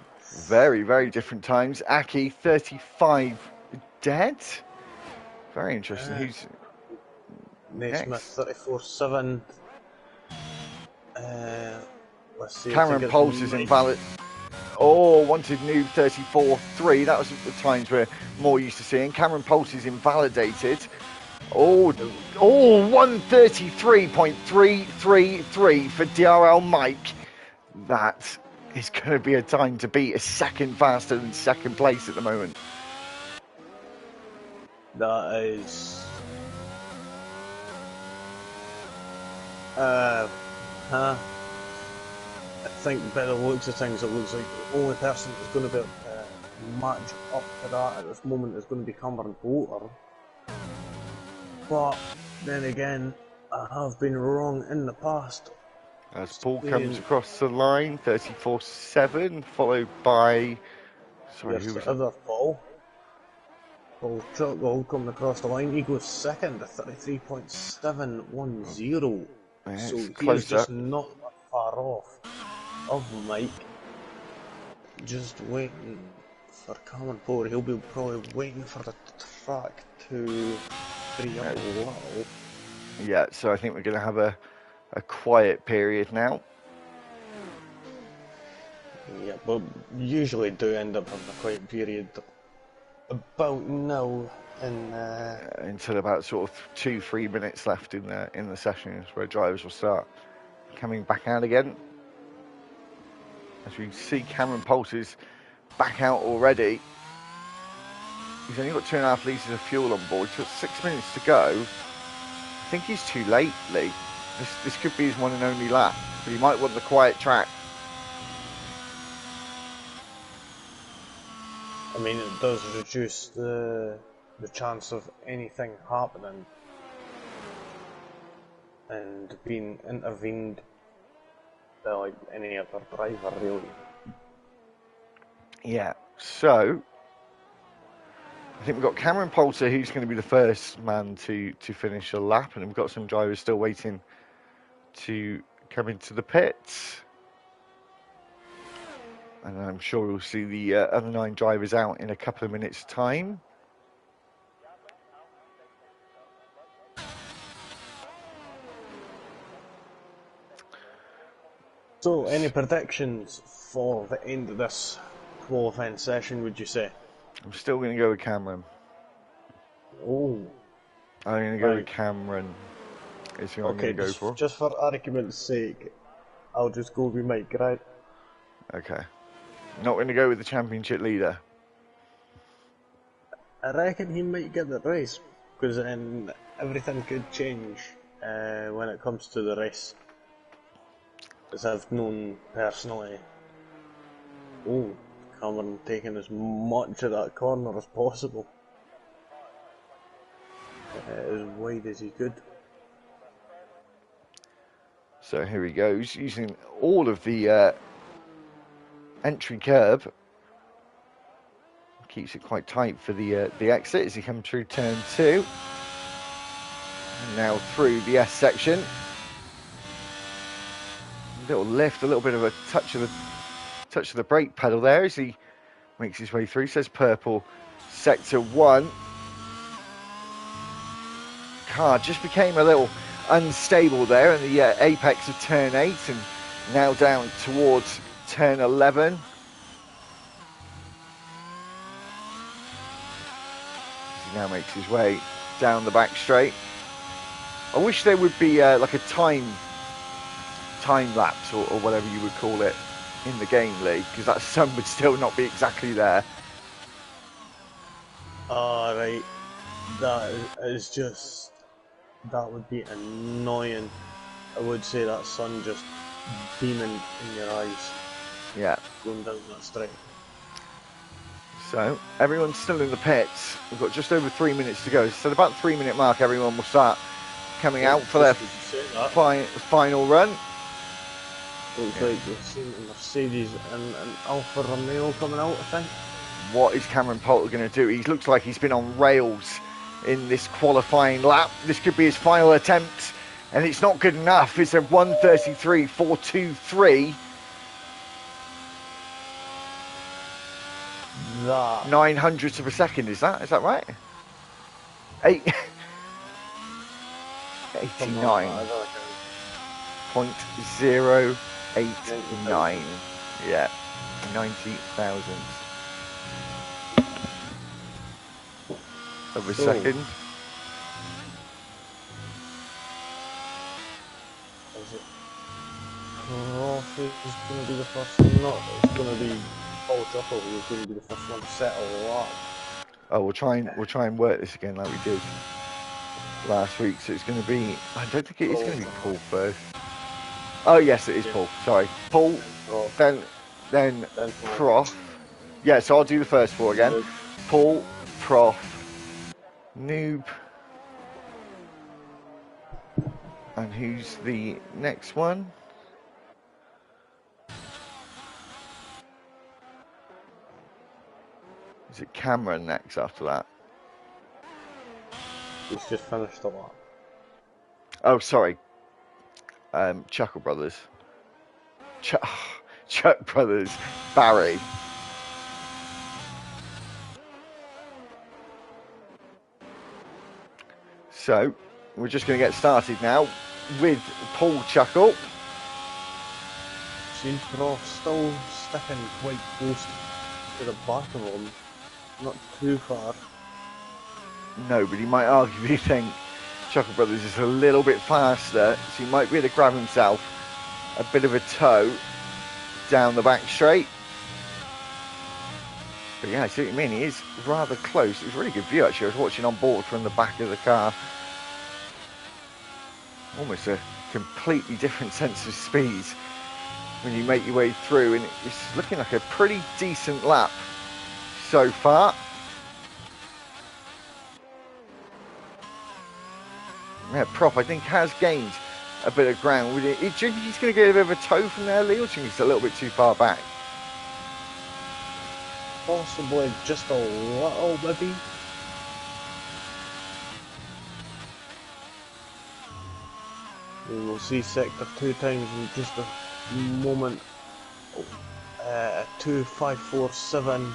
Very, very different times. Aki, 35 dead. Very interesting. Who's Naismith, 34.7. Let's see. Cameron Pulse is invalid. Oh, wanted new 34.3. That was the times we're more used to seeing. Cameron Pulse is invalidated. Oh, 133.333 for DRL Mike. That is going to be a time to beat, a second faster than second place at the moment. That is... I think by the looks of things, it looks like the only person that's going to be match up to that at this moment is going to be Cameron Bolter. But then again, I have been wrong in the past. As Paul comes across the line, 34.7, followed by... Sorry, who was the other Paul? Paul Chuckgold coming across the line. He goes second at 33.710. So he's just not that far off of Mike. Just waiting for Cameron Bolter. He'll be probably waiting for the track to free up a little. Yeah, so I think we're going to have a quiet period now. Yeah, but usually do end up having a quiet period about now until about sort of 2-3 minutes left in the sessions where drivers will start coming back out again. As we see, Cameron Pulse is back out already. He's only got 2.5 litres of fuel on board. He's got 6 minutes to go. I think he's too late, Lee. This could be his one and only lap, but he might want the quiet track. I mean, it does reduce the chance of anything happening and being intervened by like any other driver, really. Yeah, so I think we've got Cameron Poulter, who's going to be the first man to finish a lap, and we've got some drivers still waiting to come into the pits. And I'm sure we'll see the other 9 drivers out in a couple of minutes' time. So, any predictions for the end of this qualifying session, would you say? I'm still going to go with Cameron. Oh, I'm going to go with right. Cameron. Is who I'm Okay, going to go for. just for argument's sake, I'll just go with Mike, right? Okay. Not going to go with the championship leader. I reckon he might get the race, because then everything could change when it comes to the race. As I've known personally. Oh, Cameron taking as much of that corner as possible. As wide as he could. So here he goes, using all of the entry curb. Keeps it quite tight for the exit as he comes through turn 2. And now through the S section. A little lift, a little bit of a touch of the brake pedal there as he makes his way through. Says purple, sector 1. Car just became a little unstable there in the apex of turn 8 and now down towards turn 11. He now makes his way down the back straight. I wish there would be like a time lapse or whatever you would call it in the game, Lee, because that sun would still not be exactly there. Alright, that is just, that would be annoying. I would say that sun just beaming in your eyes. Yeah. Going down that straight. So everyone's still in the pits. We've got just over 3 minutes to go. So at about the 3 minute mark, everyone will start coming out for their final run. Looks like we've seen a Mercedes and an Alfa Romeo coming out, I think. What is Cameron Poulter going to do? He looks like he's been on rails in this qualifying lap. This could be his final attempt, and it's not good enough. It's a 1:33.423. That 900ths of a second, is that right? 89.089. Yeah, 90,000 of a second. Is it Croft is going to be the first one? No, it's going to be Paul Chuckle who's going to be the first one to settle the lap. Oh, we'll try and work this again like we did last week. So it's going to be, I don't think it is going to be Paul first. Oh yes, it is Paul. Sorry, Paul. Then Prof. Yeah, so I'll do the first 4 again. Noob. Paul, Prof, Noob, and who's the next one? Is it Cameron next after that? He's just finished the lap. Oh, sorry. Chuckle Brothers. Chuck Brothers. Barry. So, we're just going to get started now with Paul Chuckle. Seen Prof still sticking quite close to the back of him. Not too far. No, but he might arguably think Chuckle Brothers is a little bit faster, so he might be able to grab himself a bit of a toe down the back straight. But yeah, I see what you mean. He is rather close. It was a really good view, actually. I was watching on board from the back of the car. Almost a completely different sense of speed when you make your way through, and it's looking like a pretty decent lap so far. Yeah, Prof, I think, has gained a bit of ground. Do you think he's going to get a bit of a toe from there, Lee, or do you think he's a little bit too far back? Possibly just a little, maybe. We will see sector 2 times in just a moment. 2.547.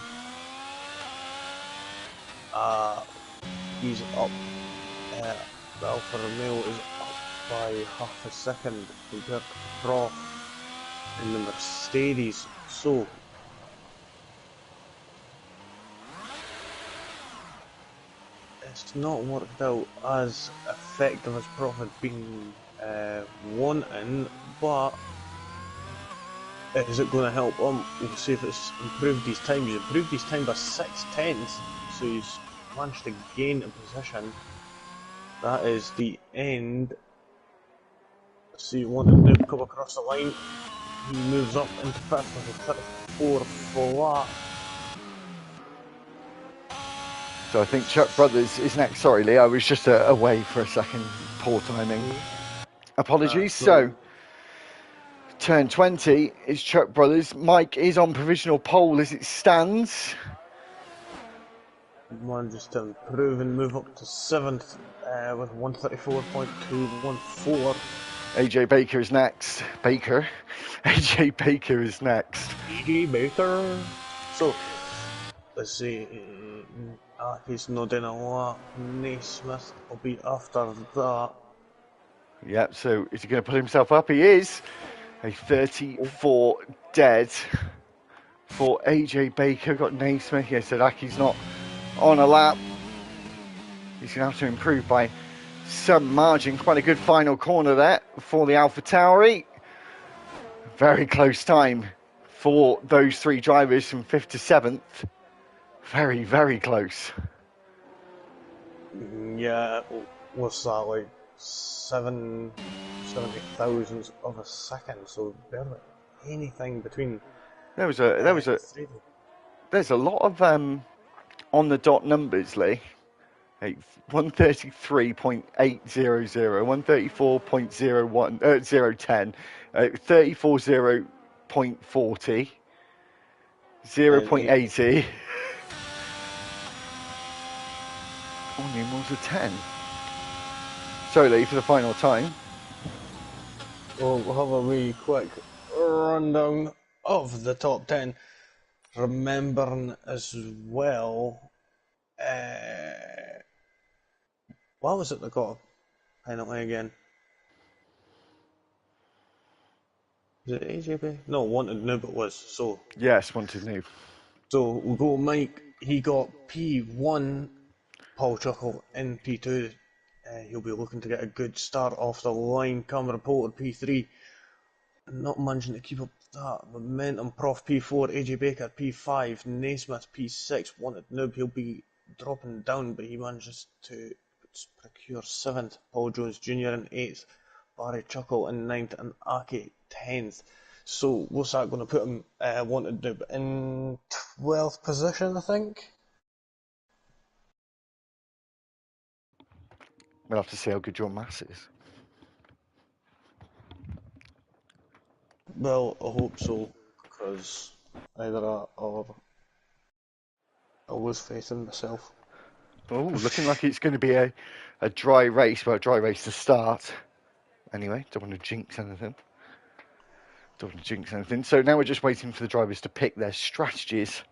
He's up. The Alfa Romeo is up by half a second compared to Prof in the Mercedes. So it's not worked out as effective as Prof had been wanting, but is it going to help him? We'll see if it's improved his time. He's improved his time by 6/10, so he's managed to gain a position. That is the end. So you want to come across the line. He moves up into fifth with a 34 flat. So I think Chuck Brothers is next. Sorry, Lee, I was just away for a second. Poor timing. Apologies. So, turn 20 is Chuck Brothers. Mike is on provisional pole as it stands. Manages to improve and move up to 7th with 134.214. AJ Baker is next. AJ Baker is next. AJ Baker. So, let's see. He's not doing a lot. Naismith will be after that. Yep, so is he going to put himself up? He is. A 34 dead for AJ Baker. Got Naismith. Yeah, so Aki's not on a lap. He's going to have to improve by some margin. Quite a good final corner there for the Alpha Tauri. Very close time for those three drivers from 5th to 7th. Very, very close. Yeah, what's that, like 70 thousandths of a second, so barely anything between. There's a lot of on the dot numbers, Lee. 133.800, 134.010, 340.40, 0.80. All numerals are 10. Sorry, Lee, for the final time. We'll have a wee quick rundown of the top 10. Remembering as well, why was it that got a penalty again? Was it AJB? No, Wanted Noob it was, so. Yes, Wanted Noob. So we'll go Mike, he got P1, Paul Chuckle in P2. He'll be looking to get a good start off the line. Cameron Poulter P3, not managing to keep up that momentum. Prof P4, AJ Baker P5, Naismith P6, Wanted Noob. He'll be dropping down, but he manages to procure 7th. Paul Jones Jr. in 8th, Barry Chuckle in 9th, and Aki 10th. So what's that going to put him, Wanted Noob, in 12th position, I think? We'll have to see how good your maths is. Well, I hope so, because either that or I lose faith in myself. Oh, looking like it's going to be a dry race. Well, a dry race to start. Anyway, don't want to jinx anything. So now we're just waiting for the drivers to pick their strategies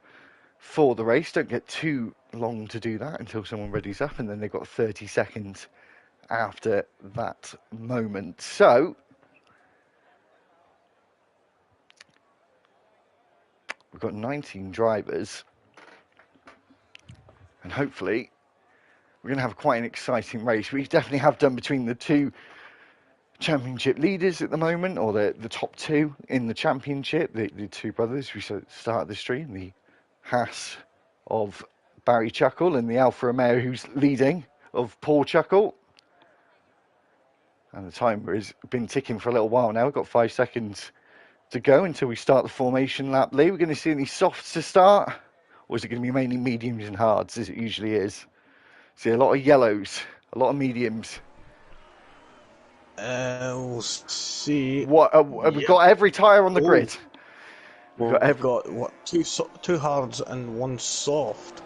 for the race. Don't get too long to do that until someone readies up, and then they've got 30 seconds after that moment. So we've got 19 drivers, and hopefully we're going to have quite an exciting race. We definitely have done between the two championship leaders at the moment, or the top two in the championship, the two brothers who started the stream, the Haas of Barry Chuckle and the Alfa Romeo who's leading of Paul Chuckle. And the timer has been ticking for a little while now. We've got 5 seconds to go until we start the formation lap. Lee, we're going to see any softs to start, or is it going to be mainly mediums and hards as it usually is? See a lot of yellows, a lot of mediums. We'll see. What we've got every tyre on the grid. We've got what, two hards and one soft.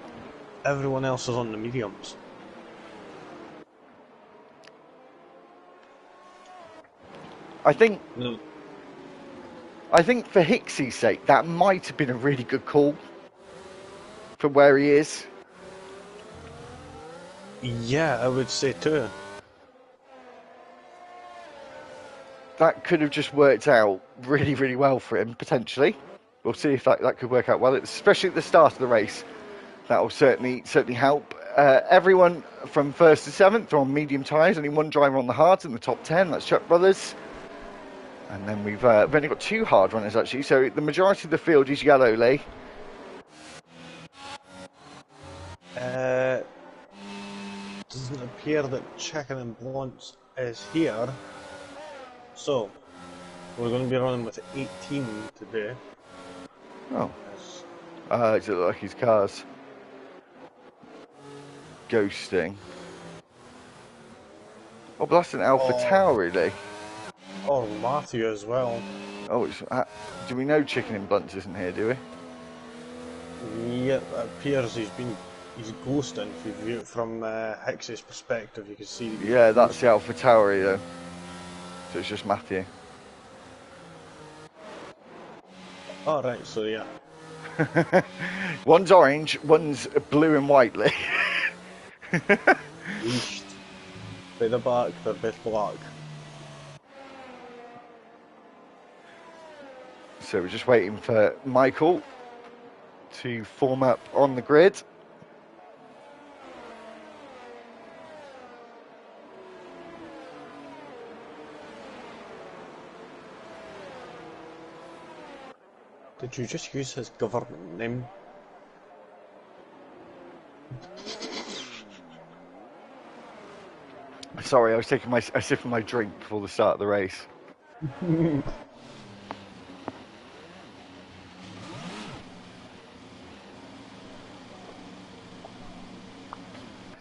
Everyone else is on the mediums. I think for Hicksy's sake, that might have been a really good call for where he is. Yeah, I would say too. That could have just worked out really, really well for him, potentially. We'll see if that could work out well, especially at the start of the race. That will certainly help. everyone from 1st to 7th are on medium tyres. Only one driver on the hards in the top 10. That's Chuck Brothers. And then we've only got 2 hard runners, actually. So the majority of the field is yellow, Lee. Doesn't appear that Chicken and Blunt is here. So, we're going to be running with 18 today. Oh. It's like his car's ghosting. Oh, but that's an Alpha Tauri, Lee. Or Matthew as well. Oh, it's, do we know Chicken and Blunt isn't here, do we? Yeah, it appears he's ghosting. If you view it from Hicks's perspective, you can see. Yeah, that's the Alpha Tauri, though. So it's just Matthew. Oh, right, so yeah. One's orange, one's blue and white, Lee. East. By the back, they're both black. So we're just waiting for Michael to form up on the grid. Did you just use his government name? Sorry, I was taking a sip of my drink before the start of the race.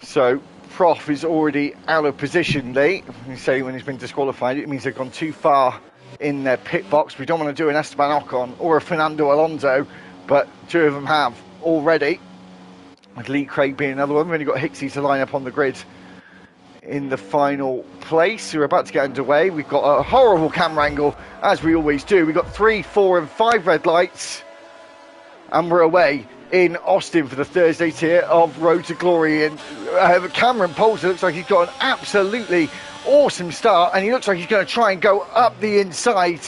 So, Prof is already out of position, Lee. You say when he's been disqualified, it means they've gone too far in their pit box. We don't want to do an Esteban Ocon or a Fernando Alonso, but 2 of them have already. With Lee Craig being another one. We've only got Hicksy to line up on the grid in the final place. We're about to get underway. We've got a horrible camera angle, as we always do. We've got 3, 4 and 5 red lights, and we're away in Austin for the Thursday tier of Road to Glory. And Cameron Poulter looks like he's got an absolutely awesome start, and he looks like he's going to try and go up the inside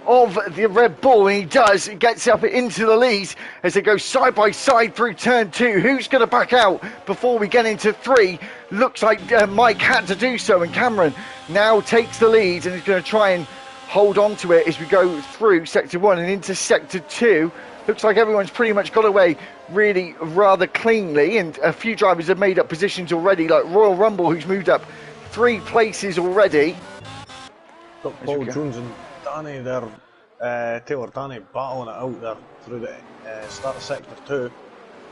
of the Red Bull, and he does. He gets up into the lead as they go side by side through turn 2. Who's going to back out before we get into 3? Looks like Mike had to do so, and Cameron now takes the lead and is going to try and hold on to it as we go through sector 1 and into sector 2. Looks like everyone's pretty much got away really rather cleanly, and a few drivers have made up positions already, like Royal Rumble, who's moved up 3 places already. Got Paul Jones and Danny there, Taylor Danny battling it out there through the start of sector 2.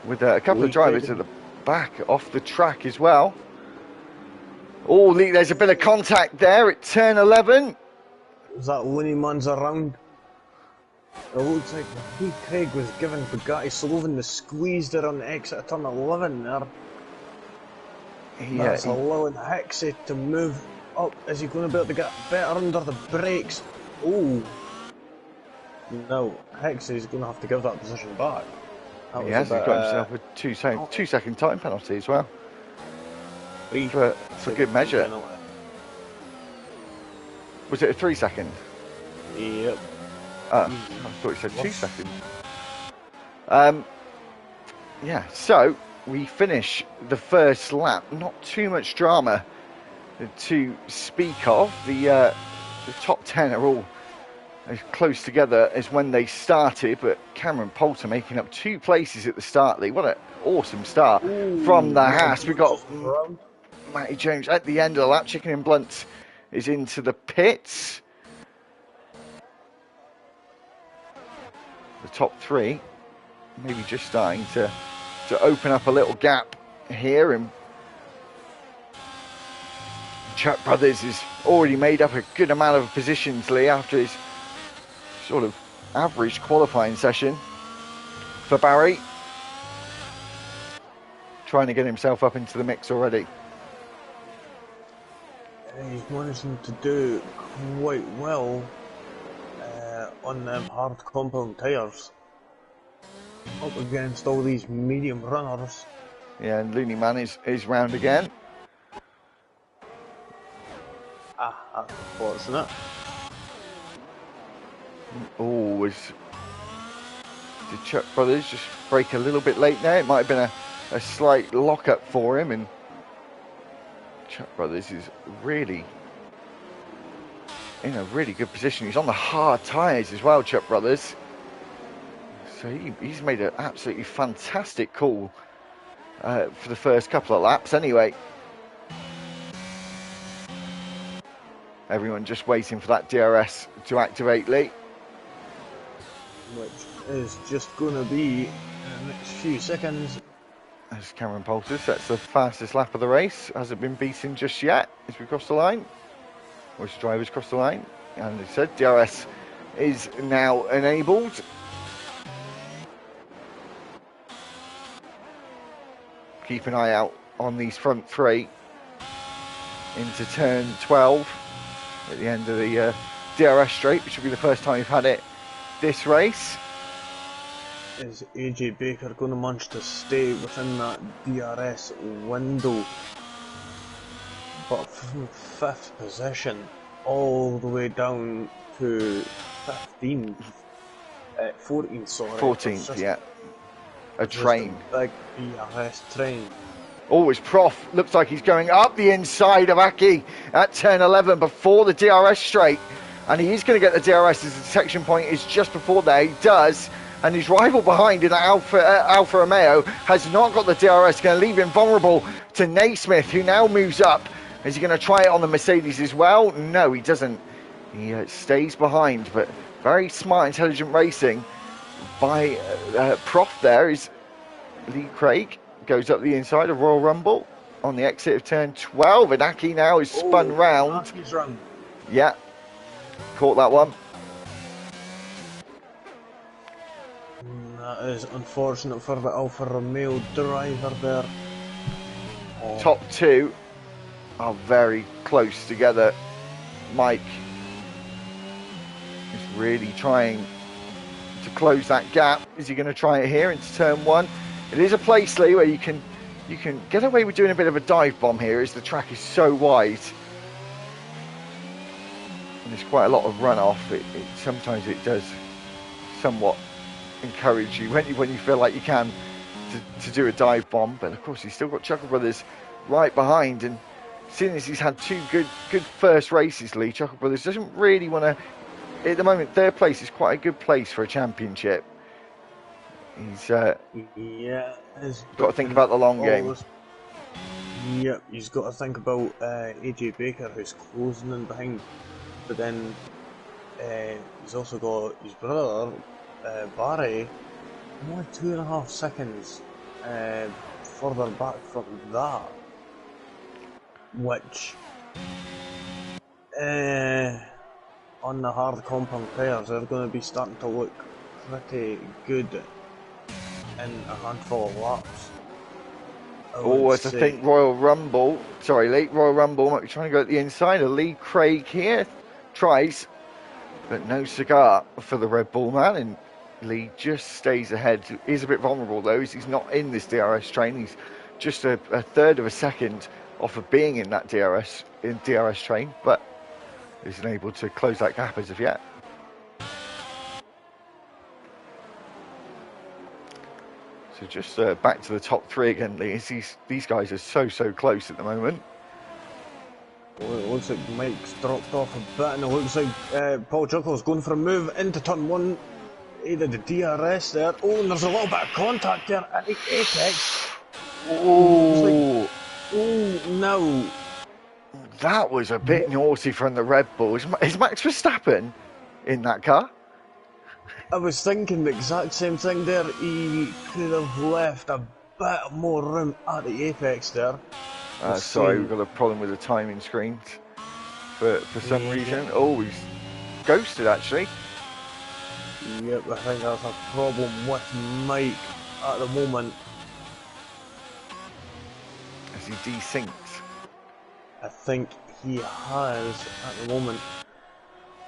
With a couple of drivers at the back off the track as well. Oh, there's a bit of contact there at turn 11. Was that Looney Man's around? It looks like Lee Craig was giving Bugatti Sloven the squeeze there on the exit of turn 11 there. That's allowing Hicksy to move up. Is he going to be able to get better under the brakes? Oh. No, Hicksy's going to have to give that position back. Yes, he's got himself a 2-second time penalty as well. For good measure. Penalty. Was it a 3-second? Yep. I thought it said 2 seconds. Yeah, so we finish the first lap. Not too much drama to speak of. The top 10 are all as close together as when they started, but Cameron Poulter making up 2 places at the start, Lee. What an awesome start from the Haas. We've got Matty Jones at the end of the lap. Chicken and Blunt is into the pits. The top 3 maybe just starting to open up a little gap here, and Chuck Brothers has already made up a good amount of positions, Lee, after his sort of average qualifying session. For Barry, trying to get himself up into the mix already. He's managing to do quite well on them hard compound tyres up against all these medium runners. Yeah, and Looney Man is round again. That's unfortunate. Oh, did Chuck Brothers just break a little bit late there? It might have been a slight lock-up for him, and Chuck Brothers is really in a really good position. He's on the hard tyres as well, Chuck Brothers. So he's made an absolutely fantastic call for the first couple of laps anyway. Everyone just waiting for that DRS to activate, Lee. Which is just going to be in the next few seconds. As Cameron Poulter sets the fastest lap of the race. Hasn't been beaten just yet as we cross the line. Or as drivers cross the line. And as I said, DRS is now enabled. Keep an eye out on these front three into turn 12 at the end of the DRS straight, which will be the first time we've had it this race. Is AJ Baker going to manage to stay within that DRS window? But from 5th position all the way down to 15th, 14th, sorry. 14th, yeah. A train. A big DRS train. Oh, it's Prof. Looks like he's going up the inside of Aki at turn 11 before the DRS straight. And he is going to get the DRS as the detection point is just before there. He does. And his rival behind in that Alfa Romeo has not got the DRS. Going to leave him vulnerable to Naismith, who now moves up. Is he going to try it on the Mercedes as well? No, he doesn't. He stays behind. But very smart, intelligent racing by Prof there is Lee Craig. Goes up the inside of Royal Rumble on the exit of turn 12. And Aki now is spun round. Aki's run. Yeah, caught that one. That is unfortunate for the Alfa Romeo driver there. Oh. Top two are very close together. Mike is really trying to close that gap. Is he going to try it here into turn 1? It is a place, Lee, where you can get away with doing a bit of a dive bomb here, as the track is so wide. And there's quite a lot of runoff. Sometimes it does somewhat encourage you when you feel like you can to do a dive bomb. But of course, he's still got Chuckle Brothers right behind. And seeing as he's had two good first races, Lee, Chuckle Brothers doesn't really want to. At the moment, 3rd place is quite a good place for a championship. He's got to think about the long game. Yep, he's got to think about AJ Baker, who's closing in behind. But then he's also got his brother, Barry, only 2.5 seconds further back from that. Which, on the hard compound tyres, they're going to be starting to look pretty good in a handful of laps. I think Royal Rumble might be trying to go at the inside of Lee Craig here. Tries, but no cigar for the Red Bull man, and Lee just stays ahead. He's a bit vulnerable though, as he's not in this DRS train. He's just a third of a second off of being in that DRS train, but isn't able to close that gap as of yet. So just back to the top 3 again, Lee. These guys are so close at the moment. Well, it looks like Mike's dropped off a bit, and it looks like Paul Chuckle's going for a move into turn 1. Either the DRS there. Oh, and there's a little bit of contact there at the apex. Oh, no. That was a bit naughty from the Red Bull. Is Max Verstappen in that car? I was thinking the exact same thing there. He could have left a bit more room at the apex there. Sorry, we've got a problem with the timing screen for some reason. Oh, he's ghosted actually. Yep, I think that's a problem with Mike at the moment. As he desynced. I think he has at the moment.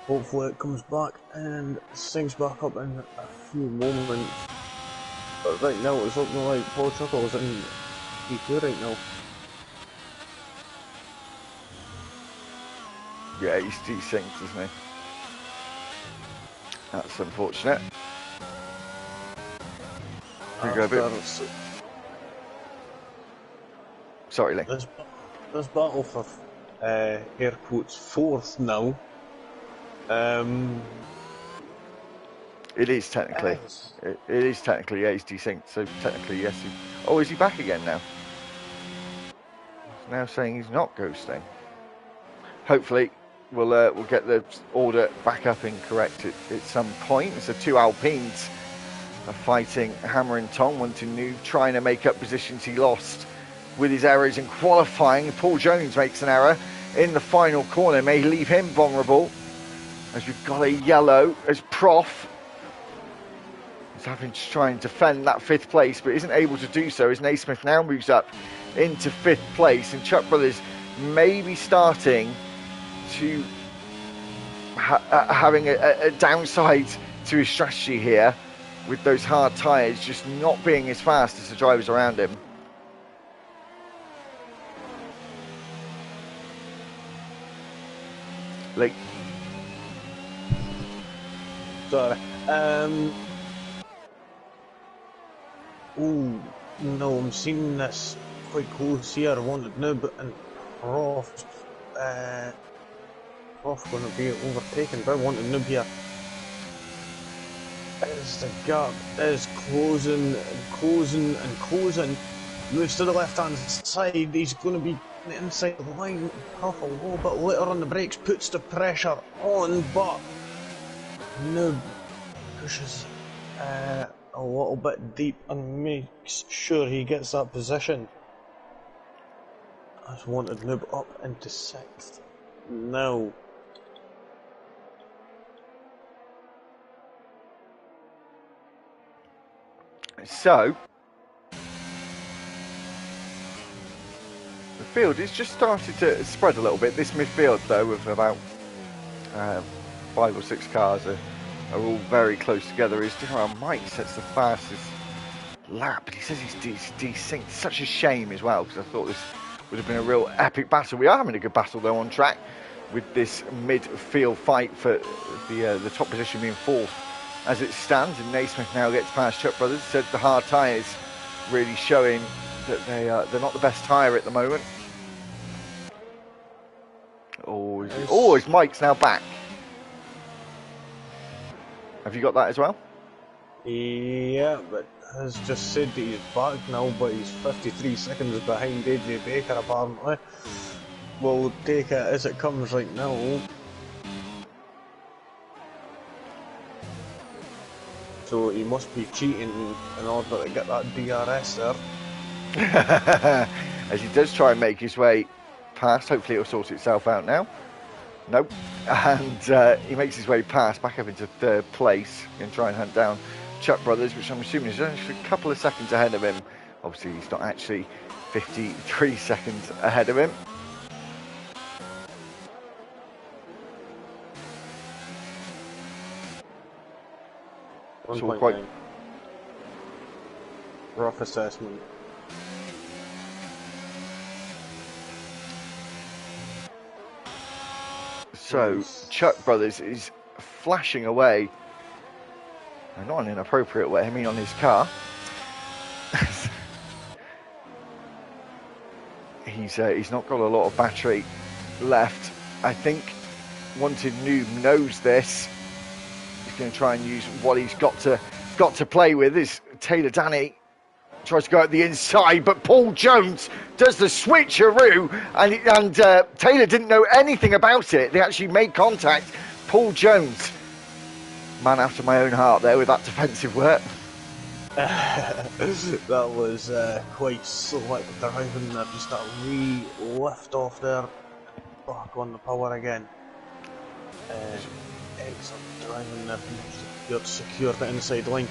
Hopefully it comes back and syncs back up in a few moments. But right now it's looking like Paul Chuckle is in P2 right now. Yeah, he's desynced, isn't he? That's unfortunate. Sorry, Lee. This battle for air quotes fourth now. It is technically. It is technically, yeah, he's desynced, so technically, yes. Oh, is he back again now? He's now saying he's not ghosting. Hopefully, we'll get the order back up and correct at some point. So 2 Alpines are fighting Hammer and Tom, one to Noob, trying to make up positions he lost with his errors in qualifying. Paul Jones makes an error in the final corner, may leave him vulnerable, as we've got a yellow as Prof is having to try and defend that 5th place, but isn't able to do so as Naismith now moves up into 5th place, and Chuck Brothers may be starting to having a downside to his strategy here, with those hard tyres just not being as fast as the drivers around him. Lee. Sorry. Oh, no, I'm seeing this quite close here. I wanted Noob and Prof. Prof going to be overtaken, but I wanted Noob here. As the gap is closing and closing and closing. Moves to the left hand side, he's going to be on the inside of the line. Prof a little bit later on the brakes, puts the pressure on, but Noob pushes a little bit deep and makes sure he gets that position. I just wanted Noob up into 6th. Now. So, the field has just started to spread a little bit. This midfield, though, of about 5 or 6 cars are all very close together. Is Mike sets the fastest lap, but he says he's desynced. Such a shame as well, because I thought this would have been a real epic battle. We are having a good battle, though, on track with this midfield fight for the top position being 4th as it stands, and Naismith now gets past Chuck Brothers. Said the hard tyres really showing that they're not the best tyre at the moment. Is Mike's now back? Have you got that as well? Yeah, but has just said that he's back now, but he's 53 seconds behind AJ Baker apparently. We'll take it as it comes right now. So he must be cheating in order to get that DRS there. As he does try and make his way past. Hopefully it'll sort itself out now. Nope. And he makes his way past, back up into 3rd place, and try and hunt down Chuck Brothers, which I'm assuming is only a couple of seconds ahead of him. Obviously he's not actually 53 seconds ahead of him. So quite rough assessment. So Chuck Brothers is flashing away, not in an inappropriate way, I mean on his car. He's not got a lot of battery left. I think Wanted Noob knows this. He's going to try and use what he's got to play with. Is Taylor Danny tries to go out the inside, but Paul Jones does the switcheroo, and Taylor didn't know anything about it. They actually made contact. Paul Jones, man after my own heart there with that defensive work. That was quite slick driving there, just that wee lift off there, back on the power again. Excellent driving there, you're secure the inside line.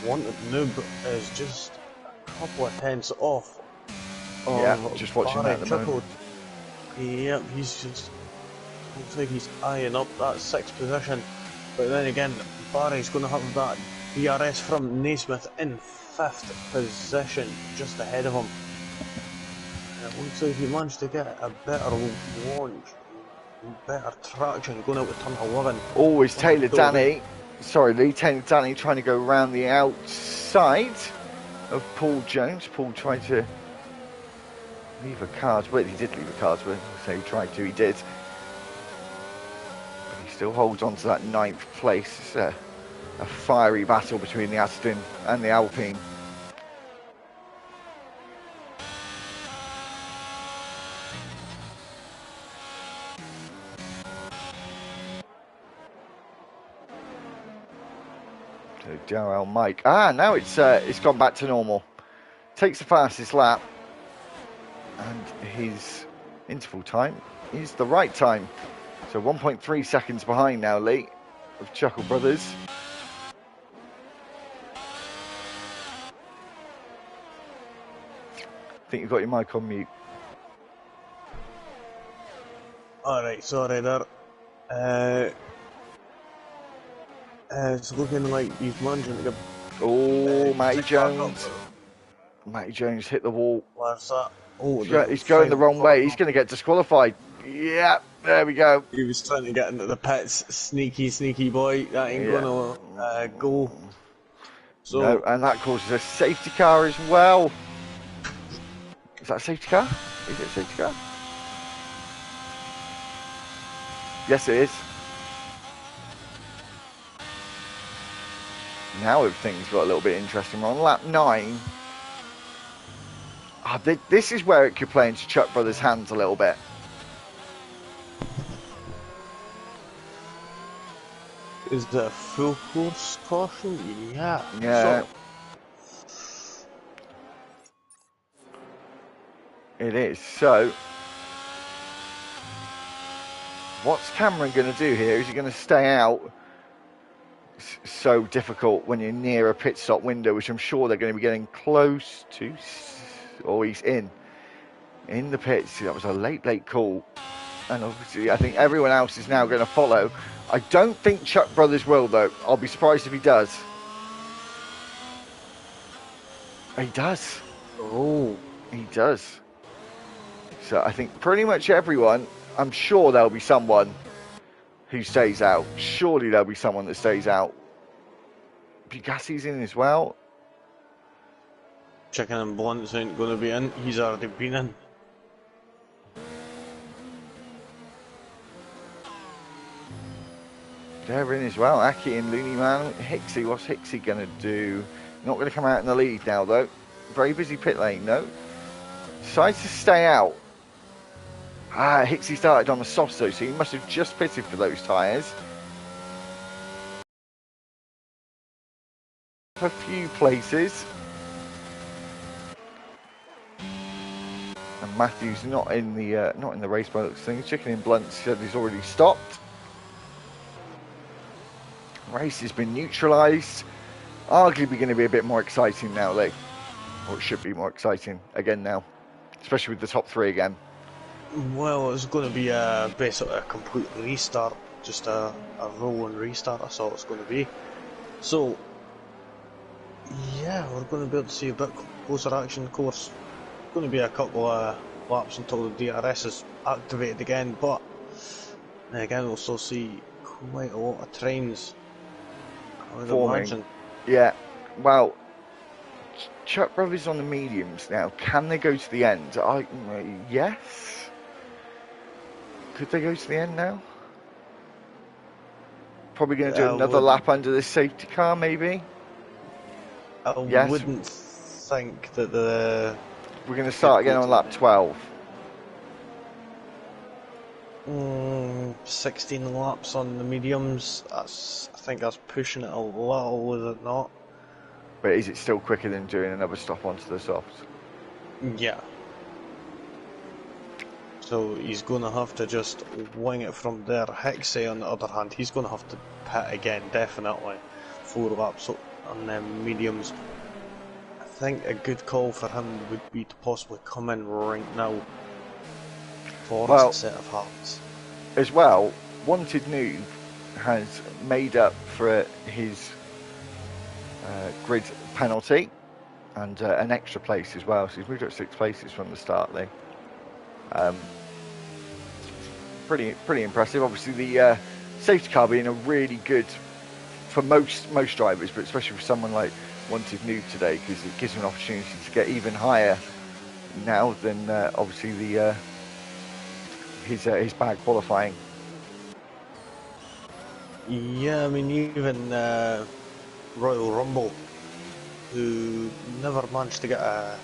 Wanted Noob is just a couple of tenths off. Yeah, just watching that at the moment. Yep, he's just, looks like he's eyeing up that 6th position, but then again, Barry's going to have that DRS from Naismith in 5th position, just ahead of him. It looks like he managed to get a better launch, better traction going out with turn 11. Always Taylor Danny, Taylor Danny trying to go around the outside of Paul Jones. Paul trying to leave a card with. He did leave a card with, so he tried to, he did. But he still holds on to that 9th place. It's a fiery battle between the Aston and the Alpine. So Darrell Mike. Now it's gone back to normal. Takes the fastest lap, and his interval time is the right time. So 1.3 seconds behind now, Lee, of Chuckle Brothers. I think you've got your mic on mute. Alright, sorry there. It's looking like he's managing to get... Oh, Matty Jones. Matty Jones hit the wall. Where's that? Oh, He's going the wrong way. He's going to get disqualified. Yeah, there we go. He was trying to get into the pits. Sneaky, sneaky boy. That ain't gonna go. So, no, and that causes a safety car as well. Is that a safety car? Is it a safety car? Yes, it is. Now everything's got a little bit interesting. We're on lap 9. This is where it could play into Chuck Brothers' hands a little bit. Is the full course caution? Yeah. Yeah. So, it is. So, what's Cameron going to do here? Is he going to stay out? It's so difficult when you're near a pit stop window, which I'm sure they're going to be getting close to. Or he's in the pits. That was a late call. And obviously, I think everyone else is now going to follow. I don't think Chuck Brothers will, though. I'll be surprised if he does. He does. oh, He does. So I think pretty much everyone, I'm sure there'll be someone who stays out. Surely there'll be someone that stays out. Bugassi's in as well. Chicken and Blunt's ain't gonna be in. He's already been in. They're in as well. Aki and Looney Man. Hixie, what's Hixie going to do? Not going to come out in the lead now, though. Very busy pit lane, no. Decides to stay out. Hixie started on the softs, though, so he must have just pitted for those tyres. A few places. And Matthew's not in the race by the looks of things. Chicken and Blunt said he's already stopped. Race has been neutralised. Arguably going to be a bit more exciting now, Lee. Or it should be more exciting again now. Especially with the top 3 again. Well, it's going to be basically a complete restart. Just a rolling restart, that's all it's going to be. So, yeah, we're going to be able to see a bit closer action. Of course, it's going to be a couple of laps until the DRS is activated again, but then again we'll still see quite a lot of trains. I would imagine. Yeah, well, Chuck Brothers on the mediums now. Can they go to the end? Yes. Could they go to the end now? Probably going to do another lap under this safety car, maybe. I wouldn't think that we're going to start again on lap 12. 16 laps on the mediums. I think that's pushing it a little, is it not? But is it still quicker than doing another stop onto the softs? Yeah. So he's going to have to just wing it from there. Hexay, on the other hand, he's going to have to pit again, definitely. 4 laps on them mediums. I think a good call for him would be to possibly come in right now for a set of hearts. As well, Wanted Noob has made up for his grid penalty and an extra place as well. So he's moved up 6 places from the start there. Pretty impressive. Obviously, the safety car being a really good for most drivers, but especially for someone like Wanted Noob today, because it gives him an opportunity to get even higher now than obviously the his bad qualifying. Yeah, I mean, even Royal Rumble, who never managed to get a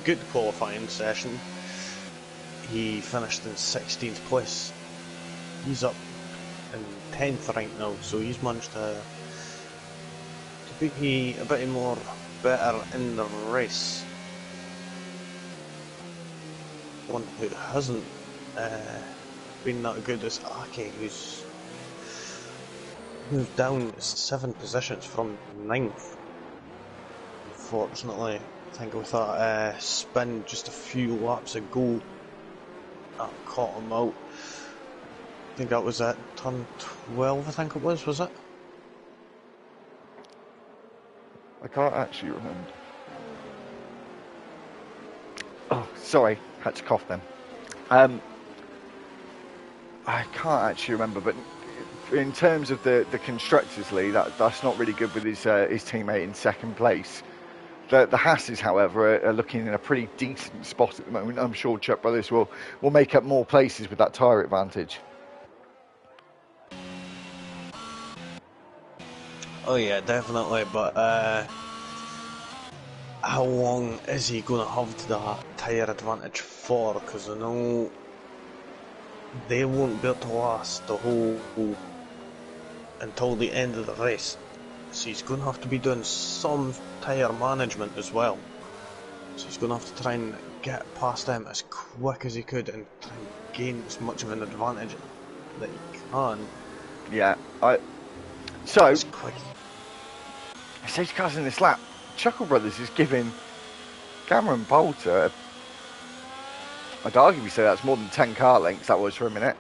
good qualifying session, he finished in 16th place. He's up in 10th right now, so he's managed to be a bit more better in the race. One who hasn't been that good is Ake, who's moved down 7 positions from 9th. Unfortunately, I think with that spin just a few laps ago, that caught him out. I think that was at turn 12, I think it was it? I can't actually remember. Oh, sorry, had to cough then. I can't actually remember, but in terms of the Constructors' League, that's not really good with his teammate in second place. The Hasses, however, are looking in a pretty decent spot at the moment. I'm sure Chuck Brothers will make up more places with that tyre advantage. Oh yeah, definitely, but how long is he going to have that tyre advantage for? Because I know they won't be able to last the whole until the end of the race. So he's going to have to be doing some tyre management as well. So he's going to have to try and get past them as quick as he could and try and gain as much of an advantage that he can. Yeah, As quick. Safety cars in this lap. Chuckle Brothers is giving Cameron Poulter, I'd arguably say that's more than 10 car lengths that was for a minute.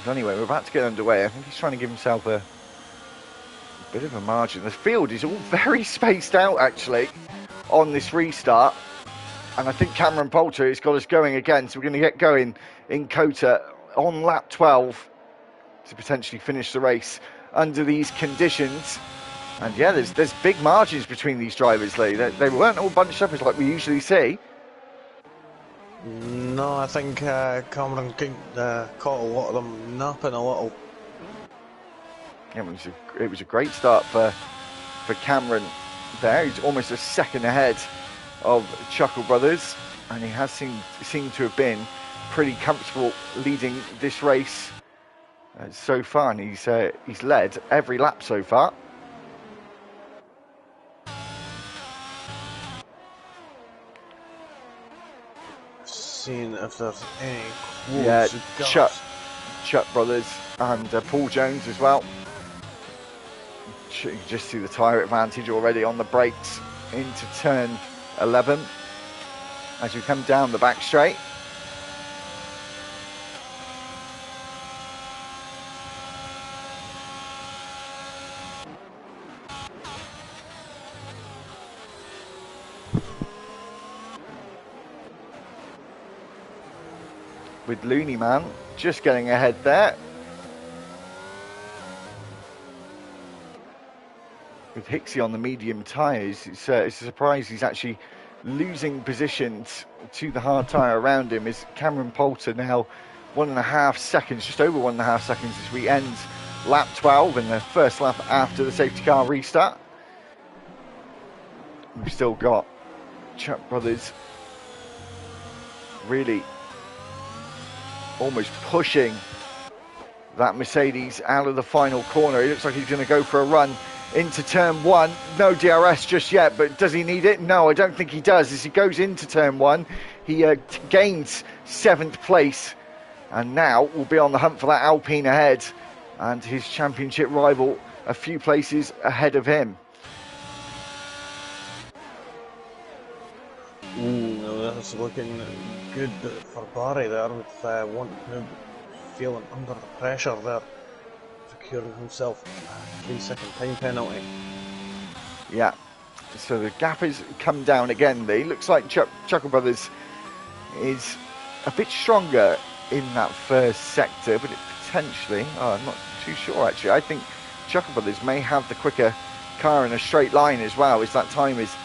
But anyway, we're about to get underway. I think he's trying to give himself a bit of a margin. The field is all very spaced out actually on this restart. And I think Cameron Poulter has got us going again. So we're going to get going in Kota on lap 12 to potentially finish the race under these conditions. And yeah, there's big margins between these drivers, Lee. They weren't all bunched up as like we usually see. No, I think Cameron caught a lot of them napping a little. Yeah, it was a great start for Cameron there. He's almost a second ahead of Chuckle Brothers, and he has seemed to have been pretty comfortable leading this race so far, and he's led every lap so far. Seeing if there's any close Chuck Brothers and Paul Jones as well. You can just see the tyre advantage already on the brakes into turn 11 as you come down the back straight. With Looney Man just getting ahead there. With Hixie on the medium tyres, it's a surprise he's actually losing positions to the hard tyre around him. Is Cameron Poulter now 1.5 seconds, just over 1.5 seconds as we end lap 12 in the first lap after the safety car restart. We've still got Chuck Brothers really almost pushing that Mercedes out of the final corner. It looks like he's going to go for a run into turn 1. No DRS just yet, but does he need it? No, I don't think he does. As he goes into turn 1, he gains 7th place, and now will be on the hunt for that Alpine ahead, and his championship rival a few places ahead of him. No, that's looking good for Barry there, with feeling under the pressure there, securing himself a 3-second time penalty. Yeah, so the gap has come down again. Lee, looks like Chuckle Brothers is a bit stronger in that first sector, but it potentially, I'm not too sure actually. I think Chuckle Brothers may have the quicker car in a straight line as well, as that time is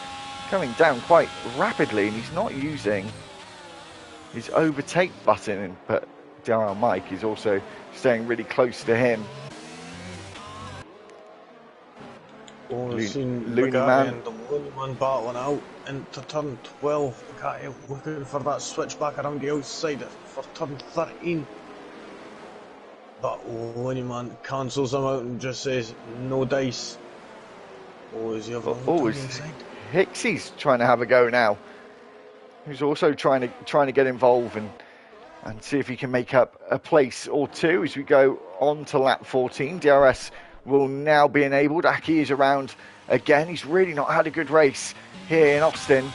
coming down quite rapidly, and he's not using his overtake button, but DRL Mike is also staying really close to him. We've seen Looney Bugatti Man. and the Looney Man battling out into turn 12. Bugatti looking for that switch back around the outside for turn 13. But Looney Man cancels him out and just says, no dice. Oh, is he over the inside? Hicksy's trying to have a go now. He's also trying to get involved and see if he can make up a place or two as we go on to lap 14. DRS will now be enabled. Aki is around again. He's really not had a good race here in Austin.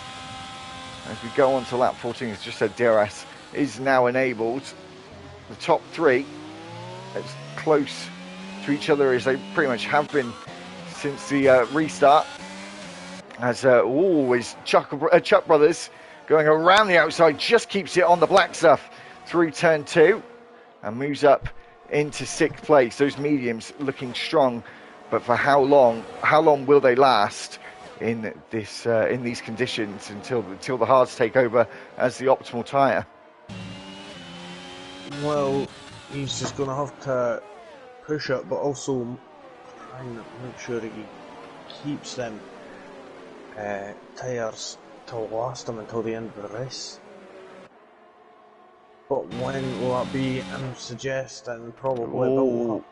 As we go on to lap 14, as just said, DRS is now enabled. The top three as close to each other as they pretty much have been since the restart. As always, Chuck Brothers going around the outside, just keeps it on the black stuff through turn 2 and moves up into 6th place. Those mediums looking strong, but for how long will they last in these conditions until the hards take over as the optimal tyre? Well, he's just going to have to push it, but also try and make sure he keeps them tyres to last him until the end of the race. But when will that be? I'm suggesting probably about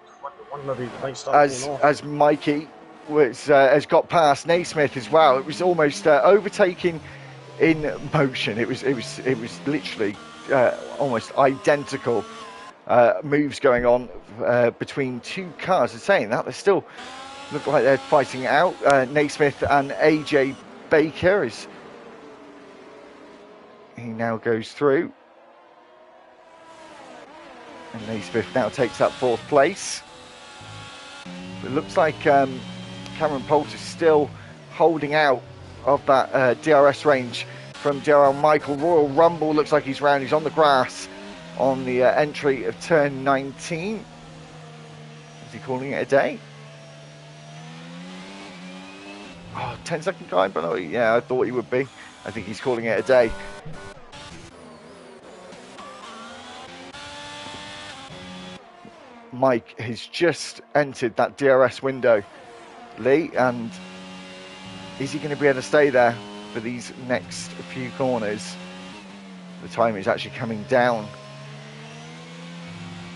21, maybe he might start going off. As Mikey has got past Naismith as well. It was almost overtaking in motion. It was literally almost identical moves going on between two cars. And saying that, they still look like they're fighting it out. Naismith and AJ Baker as he now goes through. And Naismith now takes that 4th place. It looks like Cameron Poulter is still holding out of that DRS range from Gerald Michael. Royal Rumble looks like he's round. He's on the grass on the entry of turn 19. Is he calling it a day? Oh, 10-second guide, but yeah, I thought he would be. I think he's calling it a day. Mike has just entered that DRS window, Lee, and is he going to be able to stay there for these next few corners? The time is actually coming down.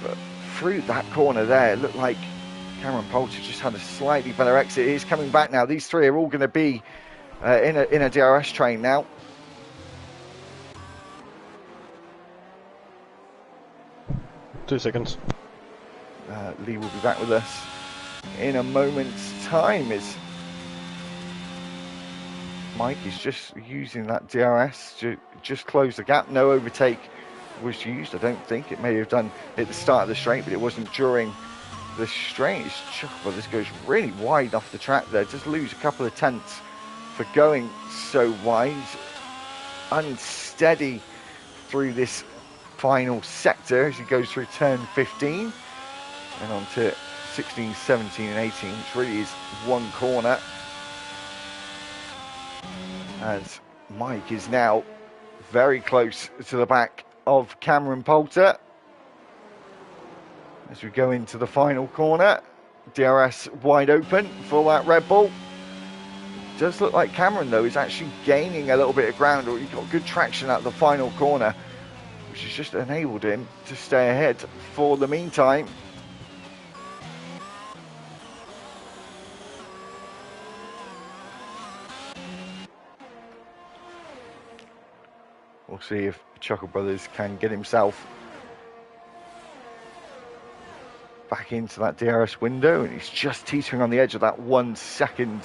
But through that corner there, it looked like Cameron Poulter just had a slightly better exit. He's coming back now. These three are all going to be in a DRS train now. Two seconds. Lee will be back with us in a moment's time as Mike is just using that DRS to just close the gap. No overtake was used, I don't think. It may have done at the start of the straight, but it wasn't during the straight. Well, this goes really wide off the track there. Just lose a couple of tenths for going so wide. Unsteady through this final sector as he goes through turn 15 and on to 16, 17 and 18, which really is one corner. As Mike is now very close to the back of Cameron Poulter. As we go into the final corner, DRS wide open for that Red Bull. It does look like Cameron, though, is actually gaining a little bit of ground, or he got good traction at the final corner, which has just enabled him to stay ahead for the meantime. We'll see if Chuckle Brothers can get himself back into that DRS window, and he's just teetering on the edge of that 1 second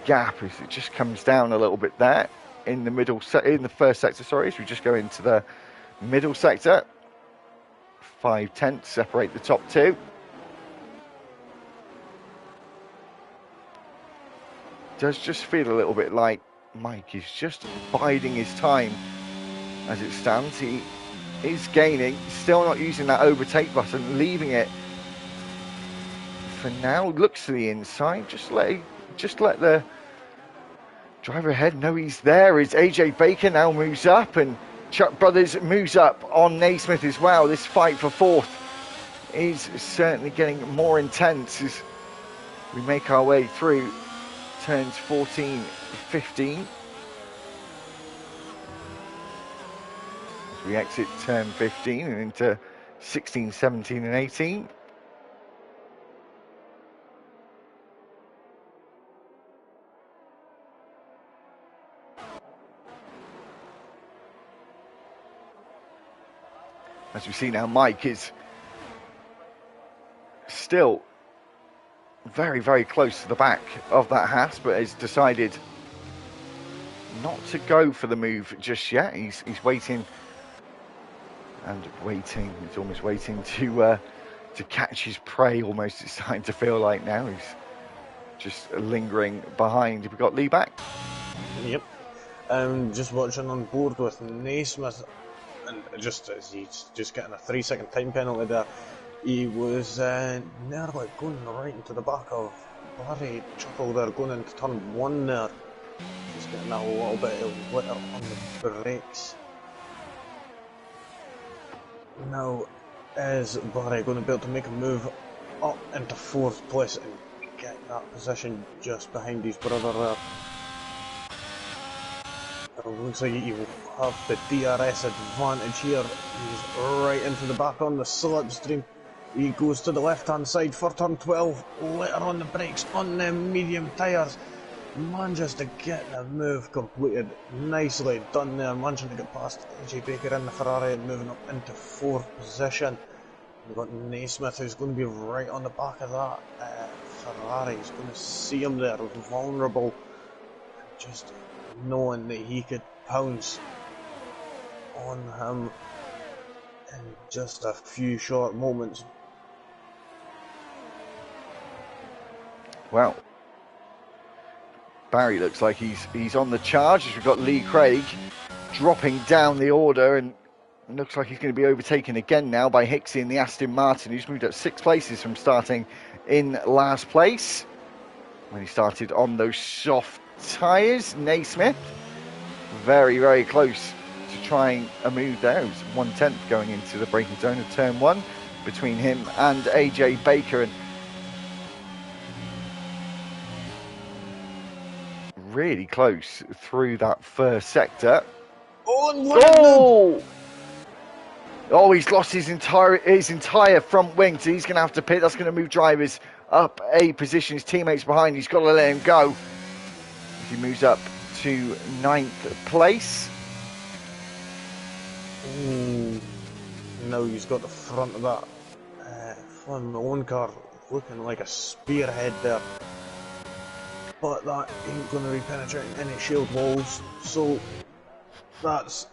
gap as it just comes down a little bit there in the middle in the first sector. Sorry, as we just go into the middle sector. 5 tenths separate the top two. Does just feel a little bit like Mike is just biding his time as it stands. He is gaining, still not using that overtake button, leaving it for now. Looks to the inside, just let Driver ahead, no, he's there. As AJ Baker now moves up, and Chuck Brothers moves up on Naismith as well. This fight for fourth is certainly getting more intense as we make our way through turns 14, 15. As we exit turn 15 and into 16, 17 and 18. As we see now, Mike is still very, very close to the back of that Haas, but has decided not to go for the move just yet. He's waiting and waiting. He's almost waiting to catch his prey. Almost, it's starting to feel like now. He's just lingering behind. We've got Lee back. Yep. Just watching on board with Naismith, and just as he's just getting a 3-second time penalty there, he was nearly going right into the back of Barry Chuckle there, going into turn 1 there. Just getting a little bit of litter on the brakes. Now, is Barry going to be able to make a move up into 4th place and get that position just behind his brother there? It looks like he will have the DRS advantage here. He's right into the back on the slipstream. He goes to the left-hand side for turn 12. Later on the brakes on the medium tyres. Manages to get the move completed. Nicely done there. Managing to get past AJ Baker in the Ferrari and moving up into 4th position. We've got Naismith, who's going to be right on the back of that Ferrari. He's going to see him there, vulnerable. Just knowing that he could pounce on him in just a few short moments. Well, Barry looks like he's on the charge as we've got Lee Craig dropping down the order, and looks like he's going to be overtaken again now by Hicksey in the Aston Martin, who's moved up 6 places from starting in last place when he started on those soft tyres. Naismith very, very close to trying a move there. It was 1/10 going into the braking zone of turn 1 between him and AJ Baker, and really close through that first sector. Oh, he's lost his entire front wing, so he's going to have to pit. That's going to move drivers up a position. His teammates behind, he's got to let him go as he moves up to 9th place. Now he's got the front of that Formula 1 car looking like a spearhead there. But that ain't going to be penetrating any shield walls, so that's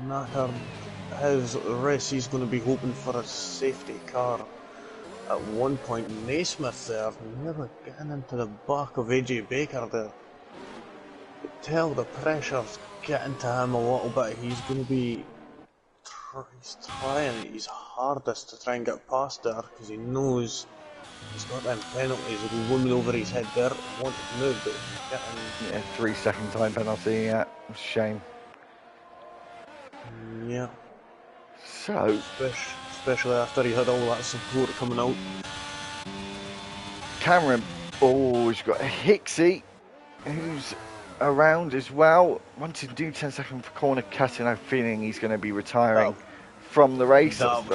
not his race. He's going to be hoping for a safety car. At one point, Naismith there, nearly getting into the back of AJ Baker there. You could tell the pressure's getting to him a little bit. He's going to be he's trying his hardest to try and get past there, because he knows he's got them penalties looming over his head there. Wanted to move, but getting... Yeah, 3-second time penalty, yeah, shame. Yeah. So... Especially after he had all that support coming out. Cameron, oh, he's got a Hicksey, who's around as well. Wanted to do 10-second for corner cutting. I'm feeling he's going to be retiring from the race. That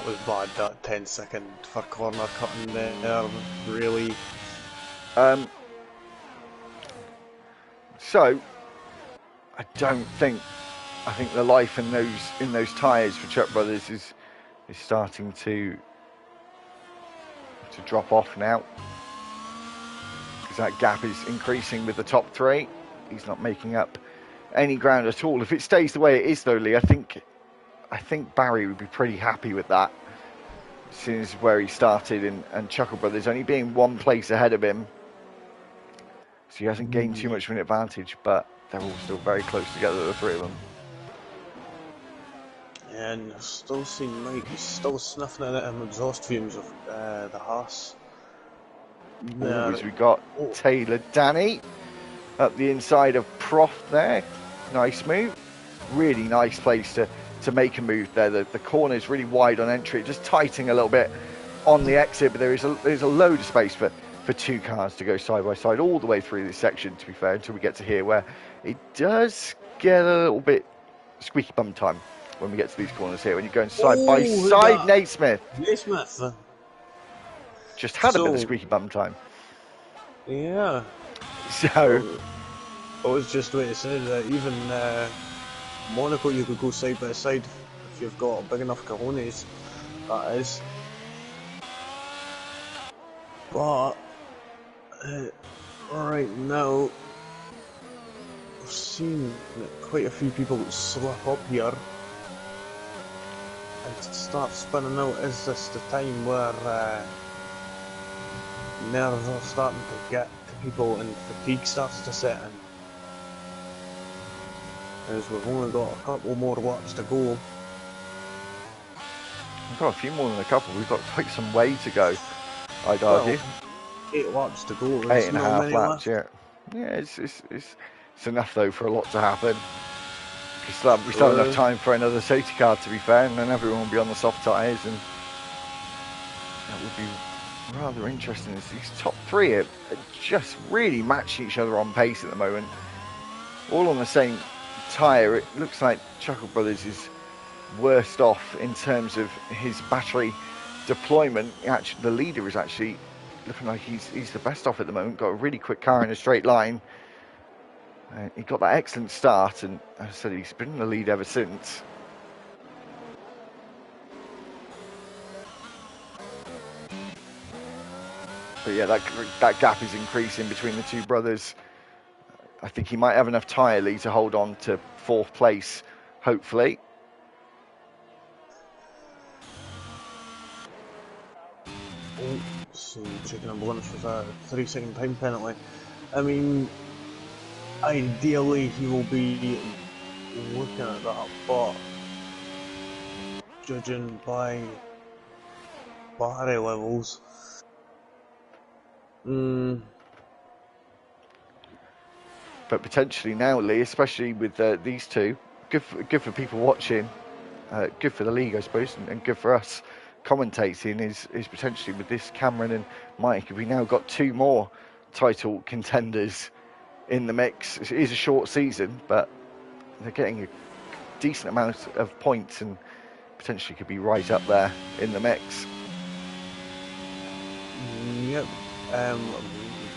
was bad, that 10-second for corner cutting there, really. So, I think the life in those tyres for Chuck Brothers is starting to drop off now, because that gap is increasing with the top 3. He's not making up any ground at all. If it stays the way it is, though, Lee, I think Barry would be pretty happy with that, since where he started, and Chuckle Brothers only being 1 place ahead of him, so he hasn't gained too much of an advantage, but they're all still very close together, the 3 of them. And still seeing Mike, he's still sniffing at exhaust fumes of the Haas. there. As we got Taylor Danny up the inside of Prof there. Nice move. Really nice place to make a move there. The corner is really wide on entry, just tightening a little bit on the exit, but there's a load of space for two cars to go side by side all the way through this section, to be fair, until we get to here where it does get a little bit squeaky bum time when we get to these corners here, when you're going side by side. Naismith just had a bit of squeaky bum time. Yeah. So I was just going to say that even Monaco, you could go side by side if you've got big enough cojones, that is. But right now, we've seen quite a few people slip up here and start spinning out. Is this the time where nerves are starting to get to people and fatigue starts to set in? As we've only got a couple more laps to go. We've got a few more than a couple. We've got quite some way to go, I'd argue. 8 laps to go. 8.5 laps, yeah. Yeah, it's enough though for a lot to happen. We still have enough time for another safety car, to be fair, and then everyone will be on the soft tyres, and that would be rather interesting. These top three are just really matching each other on pace at the moment. All on the same tyre. It looks like Chuckle Brothers is worst off in terms of his battery deployment. Actually, the leader is actually looking like he's the best off at the moment. Got a really quick car in a straight line. He got that excellent start, and as I said, he's been in the lead ever since. But yeah, that gap is increasing between the two brothers. I think he might have enough tyre lead to hold on to 4th place, hopefully. Oh, so taking a blunt with a 3-second time penalty. I mean, ideally he will be looking at that, but judging by battery levels, but potentially now, Lee, especially with these two, good for people watching, good for the league, I suppose, and good for us commentating, is potentially with this Cameron and Mike. We now got 2 more title contenders in the mix. It is a short season, but they're getting a decent amount of points and potentially could be right up there in the mix. Yep.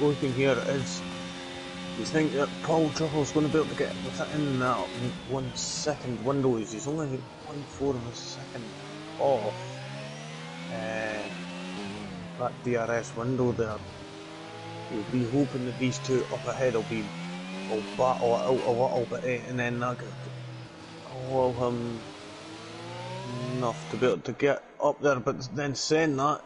Looking here is, you think that Paul Chuckle's going to be able to get within that 1 second window? He's only 1/4 of a second off that DRS window there. You'll be hoping that these two up ahead will battle it out a little bit, and then that will allow him enough to be able to get up there. But then saying that,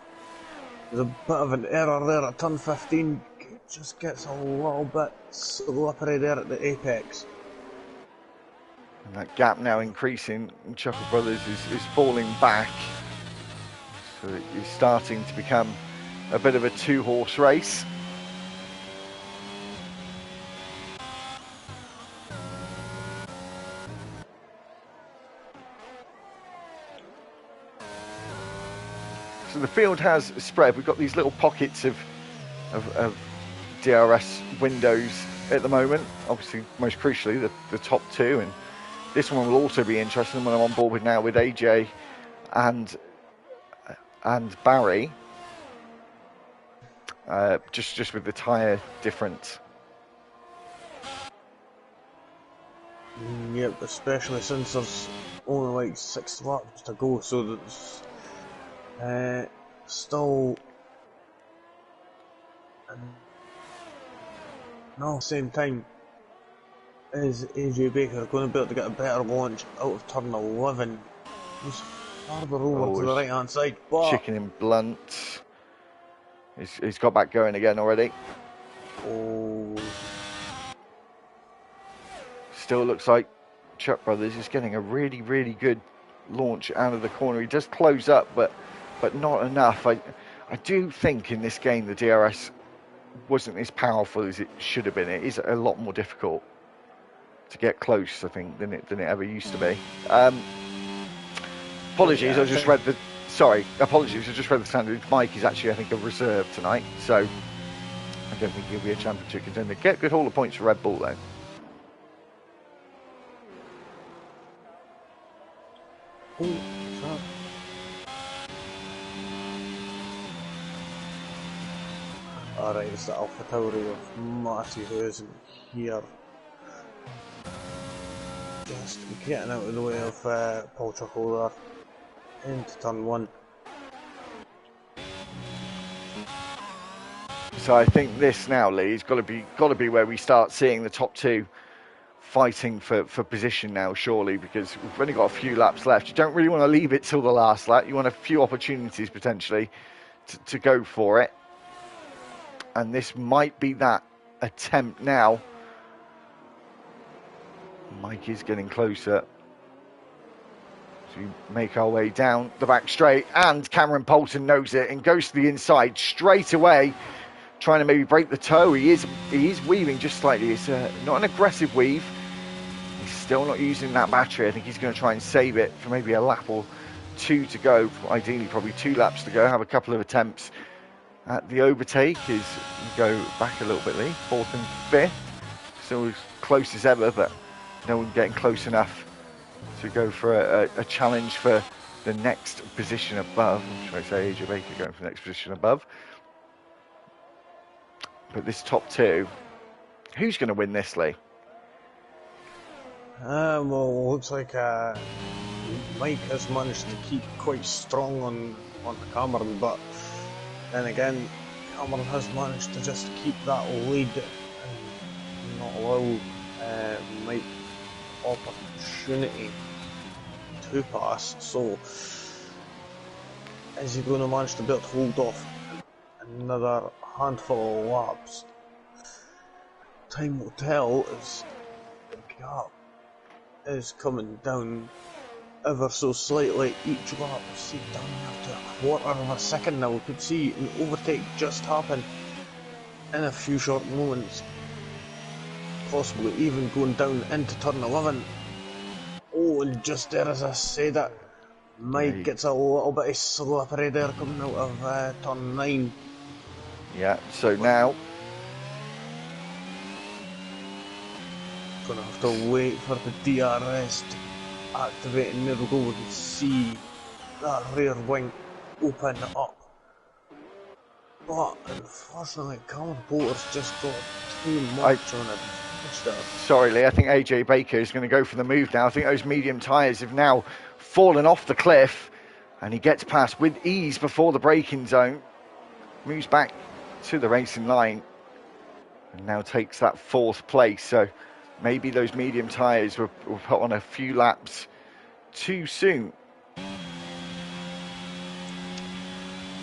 there's a bit of an error there at turn 15. It just gets a little bit slippery there at the apex. And that gap now increasing, and Chuckle Brothers is falling back. So it's starting to become a bit of a 2-horse race. So the field has spread. We've got these little pockets of DRS windows at the moment. Obviously, most crucially, the top 2, and this one will also be interesting when I'm on board with now with AJ and Barry. Just with the tyre difference. Yep, especially since there's only like 6 laps to go, so there's still no, same time, is AJ Baker going to be able to get a better launch out of turn 11? He's farther over to the right hand side, but chicken in blunt. He's got back going again already. Oh, still looks like Chuck Brothers is getting a really, really good launch out of the corner. He does close up, but not enough. I do think in this game the DRS wasn't as powerful as it should have been. It is a lot more difficult to get close, I think, than it ever used to be. Apologies, Yeah, I just read the. Sorry, apologies. I just read the standard. Mike is actually, I think, a reserve tonight, so I don't think he'll be a championship contender. Get good haul of points for Red Bull though. Alright, it's the Alpha Tauri of Marty who isn't here. Just getting out of the way of Paul Chuckle there. Into turn 1. So I think this now, Lee, has got to be where we start seeing the top two fighting for position now, surely, because we've only got a few laps left. You don't really want to leave it till the last lap. You want a few opportunities potentially to go for it. And this might be that attempt now. Mike is getting closer. So we make our way down the back straight, and Cameron Poulton knows it and goes to the inside straight away, trying to maybe break the toe. He is weaving just slightly. It's not an aggressive weave. He's still not using that battery. I think he's going to try and save it for maybe a lap or two to go. Ideally, probably 2 laps to go. Have a couple of attempts at the overtake as we go back a little bit, Lee. 4th and 5th. Still as close as ever, but no one getting close enough to go for a challenge for the next position above. Should I say AJ Baker going for the next position above? But this top two, who's going to win this, Lee? Well, looks like Mike has managed to keep quite strong on Cameron, but then again, Cameron has managed to just keep that lead and not allow Mike opportunity to pass. So, is he going to manage to be able to hold off another handful of laps? Time will tell as the gap is coming down ever so slightly each lap. See, down after a quarter of a second now. We could see an overtake just happen in a few short moments, possibly even going down into turn 11. Oh, and just there as I say that, Mike gets a little bit of slippery there coming out of turn 9. Yeah, so now gonna have to wait for the DRS to activate, and there we go. We can see that rear wing open up, but unfortunately Cameron Poulter's just got too much on it. Sorry, Lee, I think AJ Baker is going to go for the move now. I think those medium tyres have now fallen off the cliff, and he gets past with ease before the braking zone, moves back to the racing line, and now takes that 4th place. So maybe those medium tyres were put on a few laps too soon.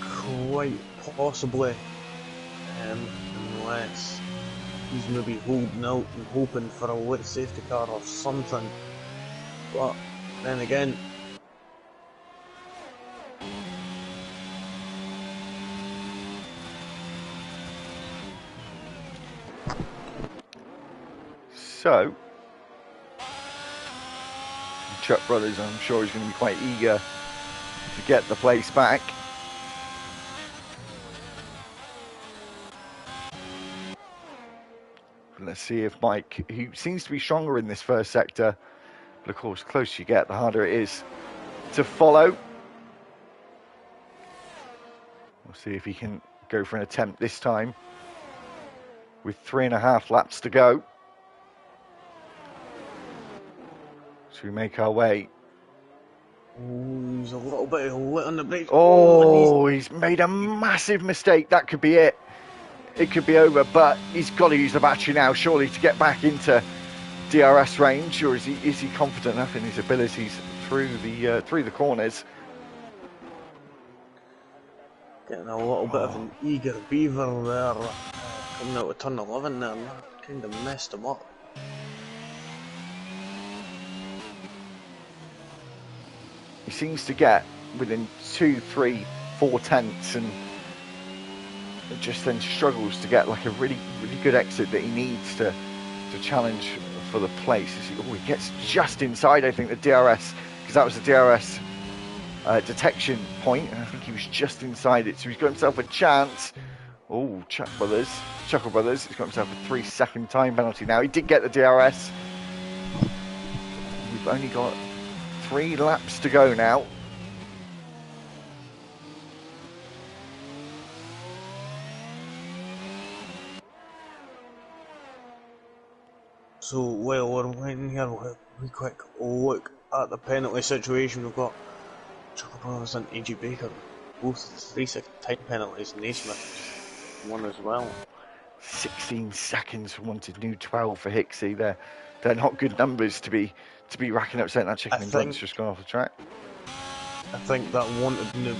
Quite possibly, unless he's maybe holding out and hoping for a late safety car or something. But then again, so Chuck Brothers, I'm sure, is going to be quite eager to get the place back. Let's see if Mike, who seems to be stronger in this first sector, but of course, the closer you get, the harder it is to follow. We'll see if he can go for an attempt this time with 3.5 laps to go. So we make our way. oh, he's a little bit lit on the brakes. Oh, he's made a massive mistake. That could be it. It could be over, but he's got to use the battery now, surely, to get back into DRS range. Or is he confident enough in his abilities through the corners? Getting a little bit of an eager beaver there, coming out of turn 11 there, and that kind of messed him up. He seems to get within 2, 3, 4 tenths, and just then struggles to get like a really good exit that he needs to challenge for the place. He gets just inside, I think, the DRS, because that was the DRS detection point, and I think he was just inside it, so he's got himself a chance. Oh, Chuckle Brothers, he's got himself a 3-second time penalty now. He did get the DRS. We've only got 3 laps to go now. So while we're waiting here, we'll have a quick look at the penalty situation. We've got Chuckle Brothers and AG Baker, both 3-second time penalties. Naismith one as well. 16 seconds for wanted new 12 for Hixie. They're not good numbers to be racking up, saying that chicken and blood's just gone off the track. I think that wanted new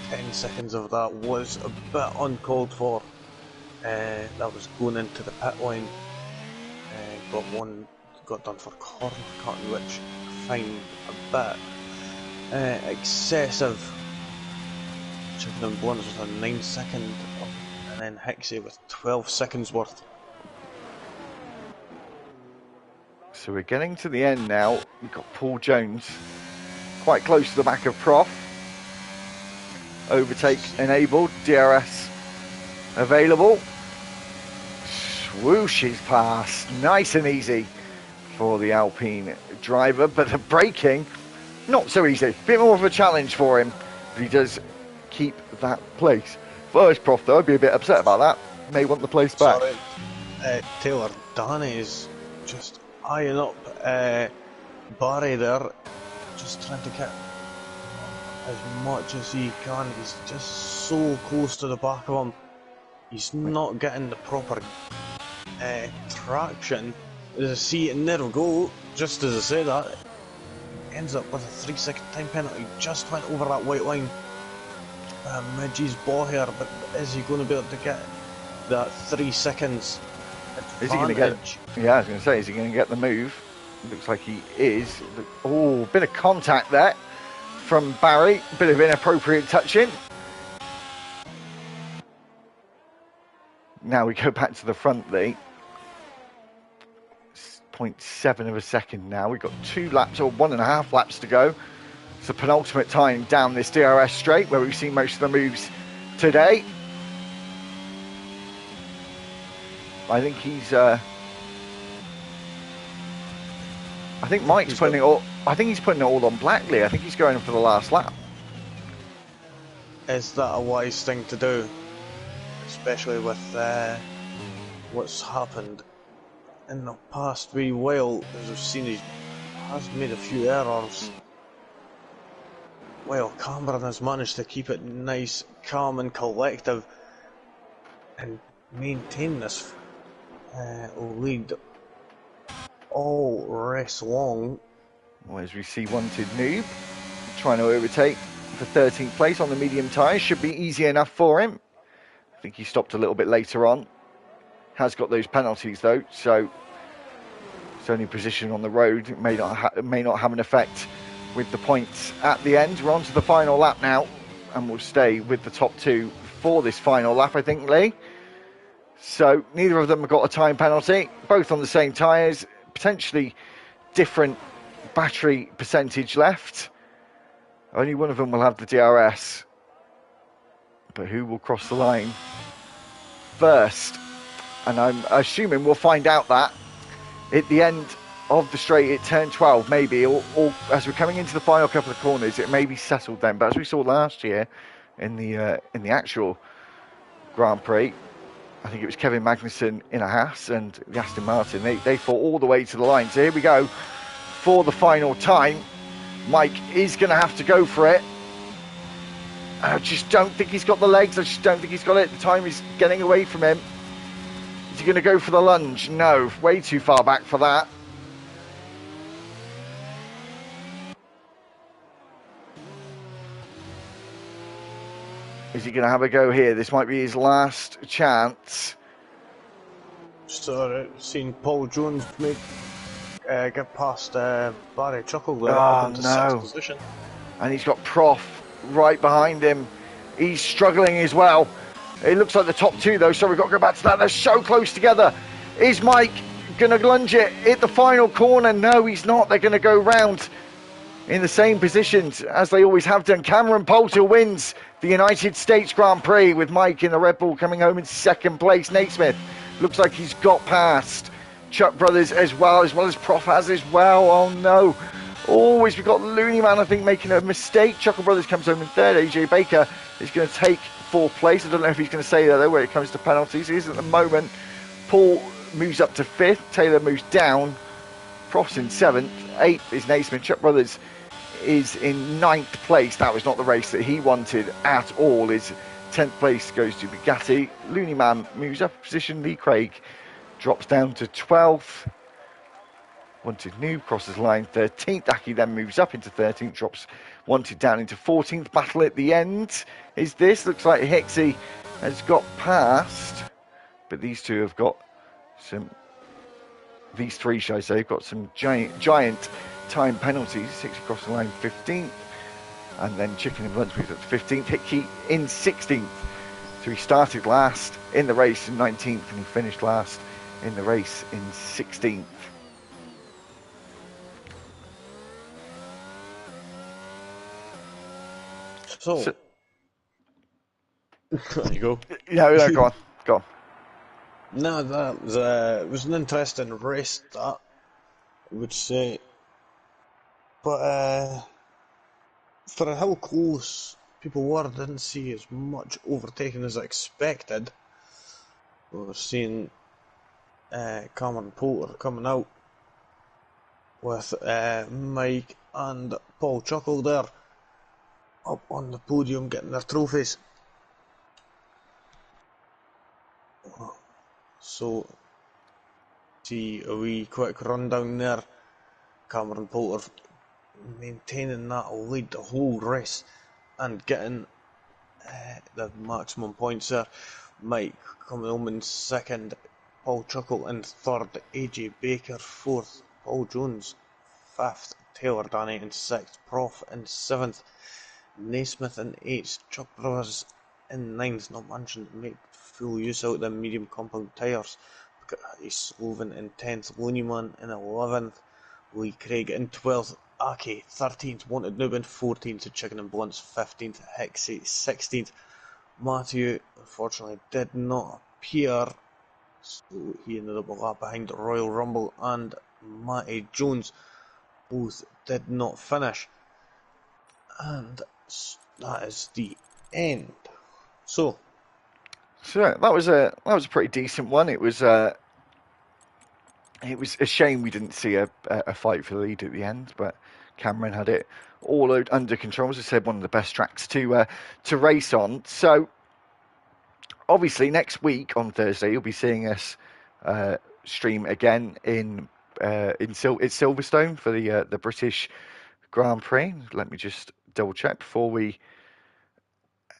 10 seconds of that was a bit uncalled for. That was going into the pit line. Got done for corner cutting, which I find a bit excessive. Chicken and Blunts with a 9-second, and then Hixie with 12 seconds worth. So we're getting to the end now. We've got Paul Jones quite close to the back of Prof. Overtake enabled, DRS available. Swooshes past, nice and easy for the Alpine driver, but the braking, not so easy. Bit more of a challenge for him, but he does keep that place. First Prof though, I'd be a bit upset about that. May want the place back. Sorry, Taylor, Danny is just eyeing up Barry there, just trying to get as much as he can. He's just so close to the back of him. He's not getting the proper traction. As I see, and there we go, just as I say that, ends up with a 3-second time penalty. Just went over that white line. Midgey's ball here, but is he going to be able to get that 3 seconds advantage? Is he going to get? Yeah, I was going to say, is he going to get the move? Looks like he is. Oh, bit of contact there from Barry. Bit of inappropriate touching. Now we go back to the front, Lee. 0.7 of a second now. We've got 2 laps or 1.5 laps to go. It's the penultimate time down this DRS straight where we've seen most of the moves today. I think he's I think Mike's putting it all. I think he's putting it all on Blackley. I think he's going for the last lap. Is that a wise thing to do? Especially with what's happened in the past wee while, as we've seen, he has made a few errors. Well, Cameron has managed to keep it nice, calm and collective and maintain this lead all race long. Well, as we see Wanted Noob trying to overtake for 13th place on the medium tyres. Should be easy enough for him. I think he stopped a little bit later on. Has got those penalties though, so it's only position on the road. It may not have an effect with the points at the end. We're on to the final lap now, and we'll stay with the top 2 for this final lap, I think, Lee. So neither of them have got a time penalty, both on the same tyres, potentially different battery percentage left. Only one of them will have the DRS, but who will cross the line first? And I'm assuming we'll find out that at the end of the straight at turn 12 maybe, or as we're coming into the final couple of corners, it may be settled then. But as we saw last year in the actual Grand Prix, I think it was Kevin Magnussen in a Haas and the Aston Martin, they fought all the way to the line. So here we go for the final time. Mike is going to have to go for it. I just don't think he's got the legs. I just don't think he's got it. The time is getting away from him. Is he going to go for the lunge? No, way too far back for that. Is he going to have a go here? This might be his last chance. Just seen Paul Jones get past Barry Chuckle there, Oh, up into no. 6th position. And he's got Prof right behind him. He's struggling as well. It looks like the top two, though, so we've got to go back to that. They're so close together. Is Mike going to lunge it at the final corner? No, he's not. They're going to go round in the same positions as they always have done. Cameron Poulter wins the United States Grand Prix with Mike in the Red Bull coming home in second place. Naismith looks like he's got past Chuck Brothers as well as Prof has as well. Oh no. Always we've got Looney Man, I think, making a mistake. Chuckle Brothers comes home in third. AJ Baker is going to take fourth place. I don't know if he's going to stay there, though, when it comes to penalties. He is at the moment. Paul moves up to fifth. Taylor moves down. Prof's in seventh. Eighth is Naismith. Chuck Brothers is in ninth place. That was not the race that he wanted at all. His 10th place goes to Bugatti. Looney Man moves up a position. Lee Craig drops down to 12th. Wanted New crosses line 13th. Aki then moves up into 13th, drops Wanted down into 14th. Battle at the end is this. Looks like Hixie has got past, but these two have got some, these three, should I say, have got some giant time penalties. Hixie crossing the line 15th, and then Chicken and Lunch moves up to 15th. Hickey in 16th. So he started last in the race in 19th, and he finished last in the race in 16th. So there you go. No, go on. Go on. No, that was, it was an interesting race, that, I would say. But for how close people were, didn't see as much overtaking as I expected. We've seen Cameron Poulter coming out with Mike and Paul Chuckle there up on the podium getting their trophies. So, see a wee quick rundown there. Cameron Poulter maintaining that lead the whole race and getting the maximum points there. Mike coming home in second, Paul Chuckle in third, AJ Baker fourth, Paul Jones fifth, Taylor Danny in sixth, Prof in seventh, Naismith in eighth, Chuck Brothers in ninth, not mentioned, make full use out of the medium compound tyres. He's Sloven in 10th, Looneyman in 11th, Lee Craig in 12th, Aki 13th, Wanted Noob in 14th, Chicken and Blunts 15th, Hixie 16th. Matthew unfortunately did not appear, so he ended up a lap behind Royal Rumble, and Matty Jones both did not finish. And that is the end. So that was a pretty decent one. It was a shame we didn't see a fight for the lead at the end, but Cameron had it all under control. As I said, one of the best tracks to race on. So obviously next week on Thursday you'll be seeing us stream again in Silverstone for the British Grand Prix. Let me just double check before we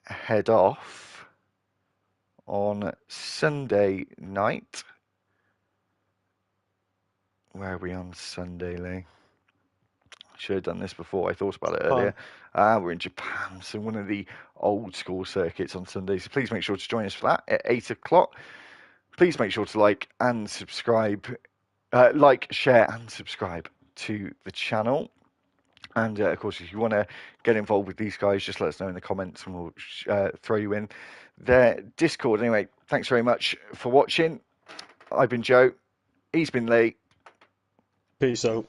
head off on Sunday night. Where are we on Sunday, Lee? Should have done this before. I thought about it earlier. We're in Japan, so one of the old school circuits on Sunday. So please make sure to join us for that at 8 o'clock. Please make sure to like and subscribe, share and subscribe to the channel. And of course, if you want to get involved with these guys, just let us know in the comments and we'll throw you in their Discord. Anyway, thanks very much for watching. I've been Joe. He's been Lee. peace out.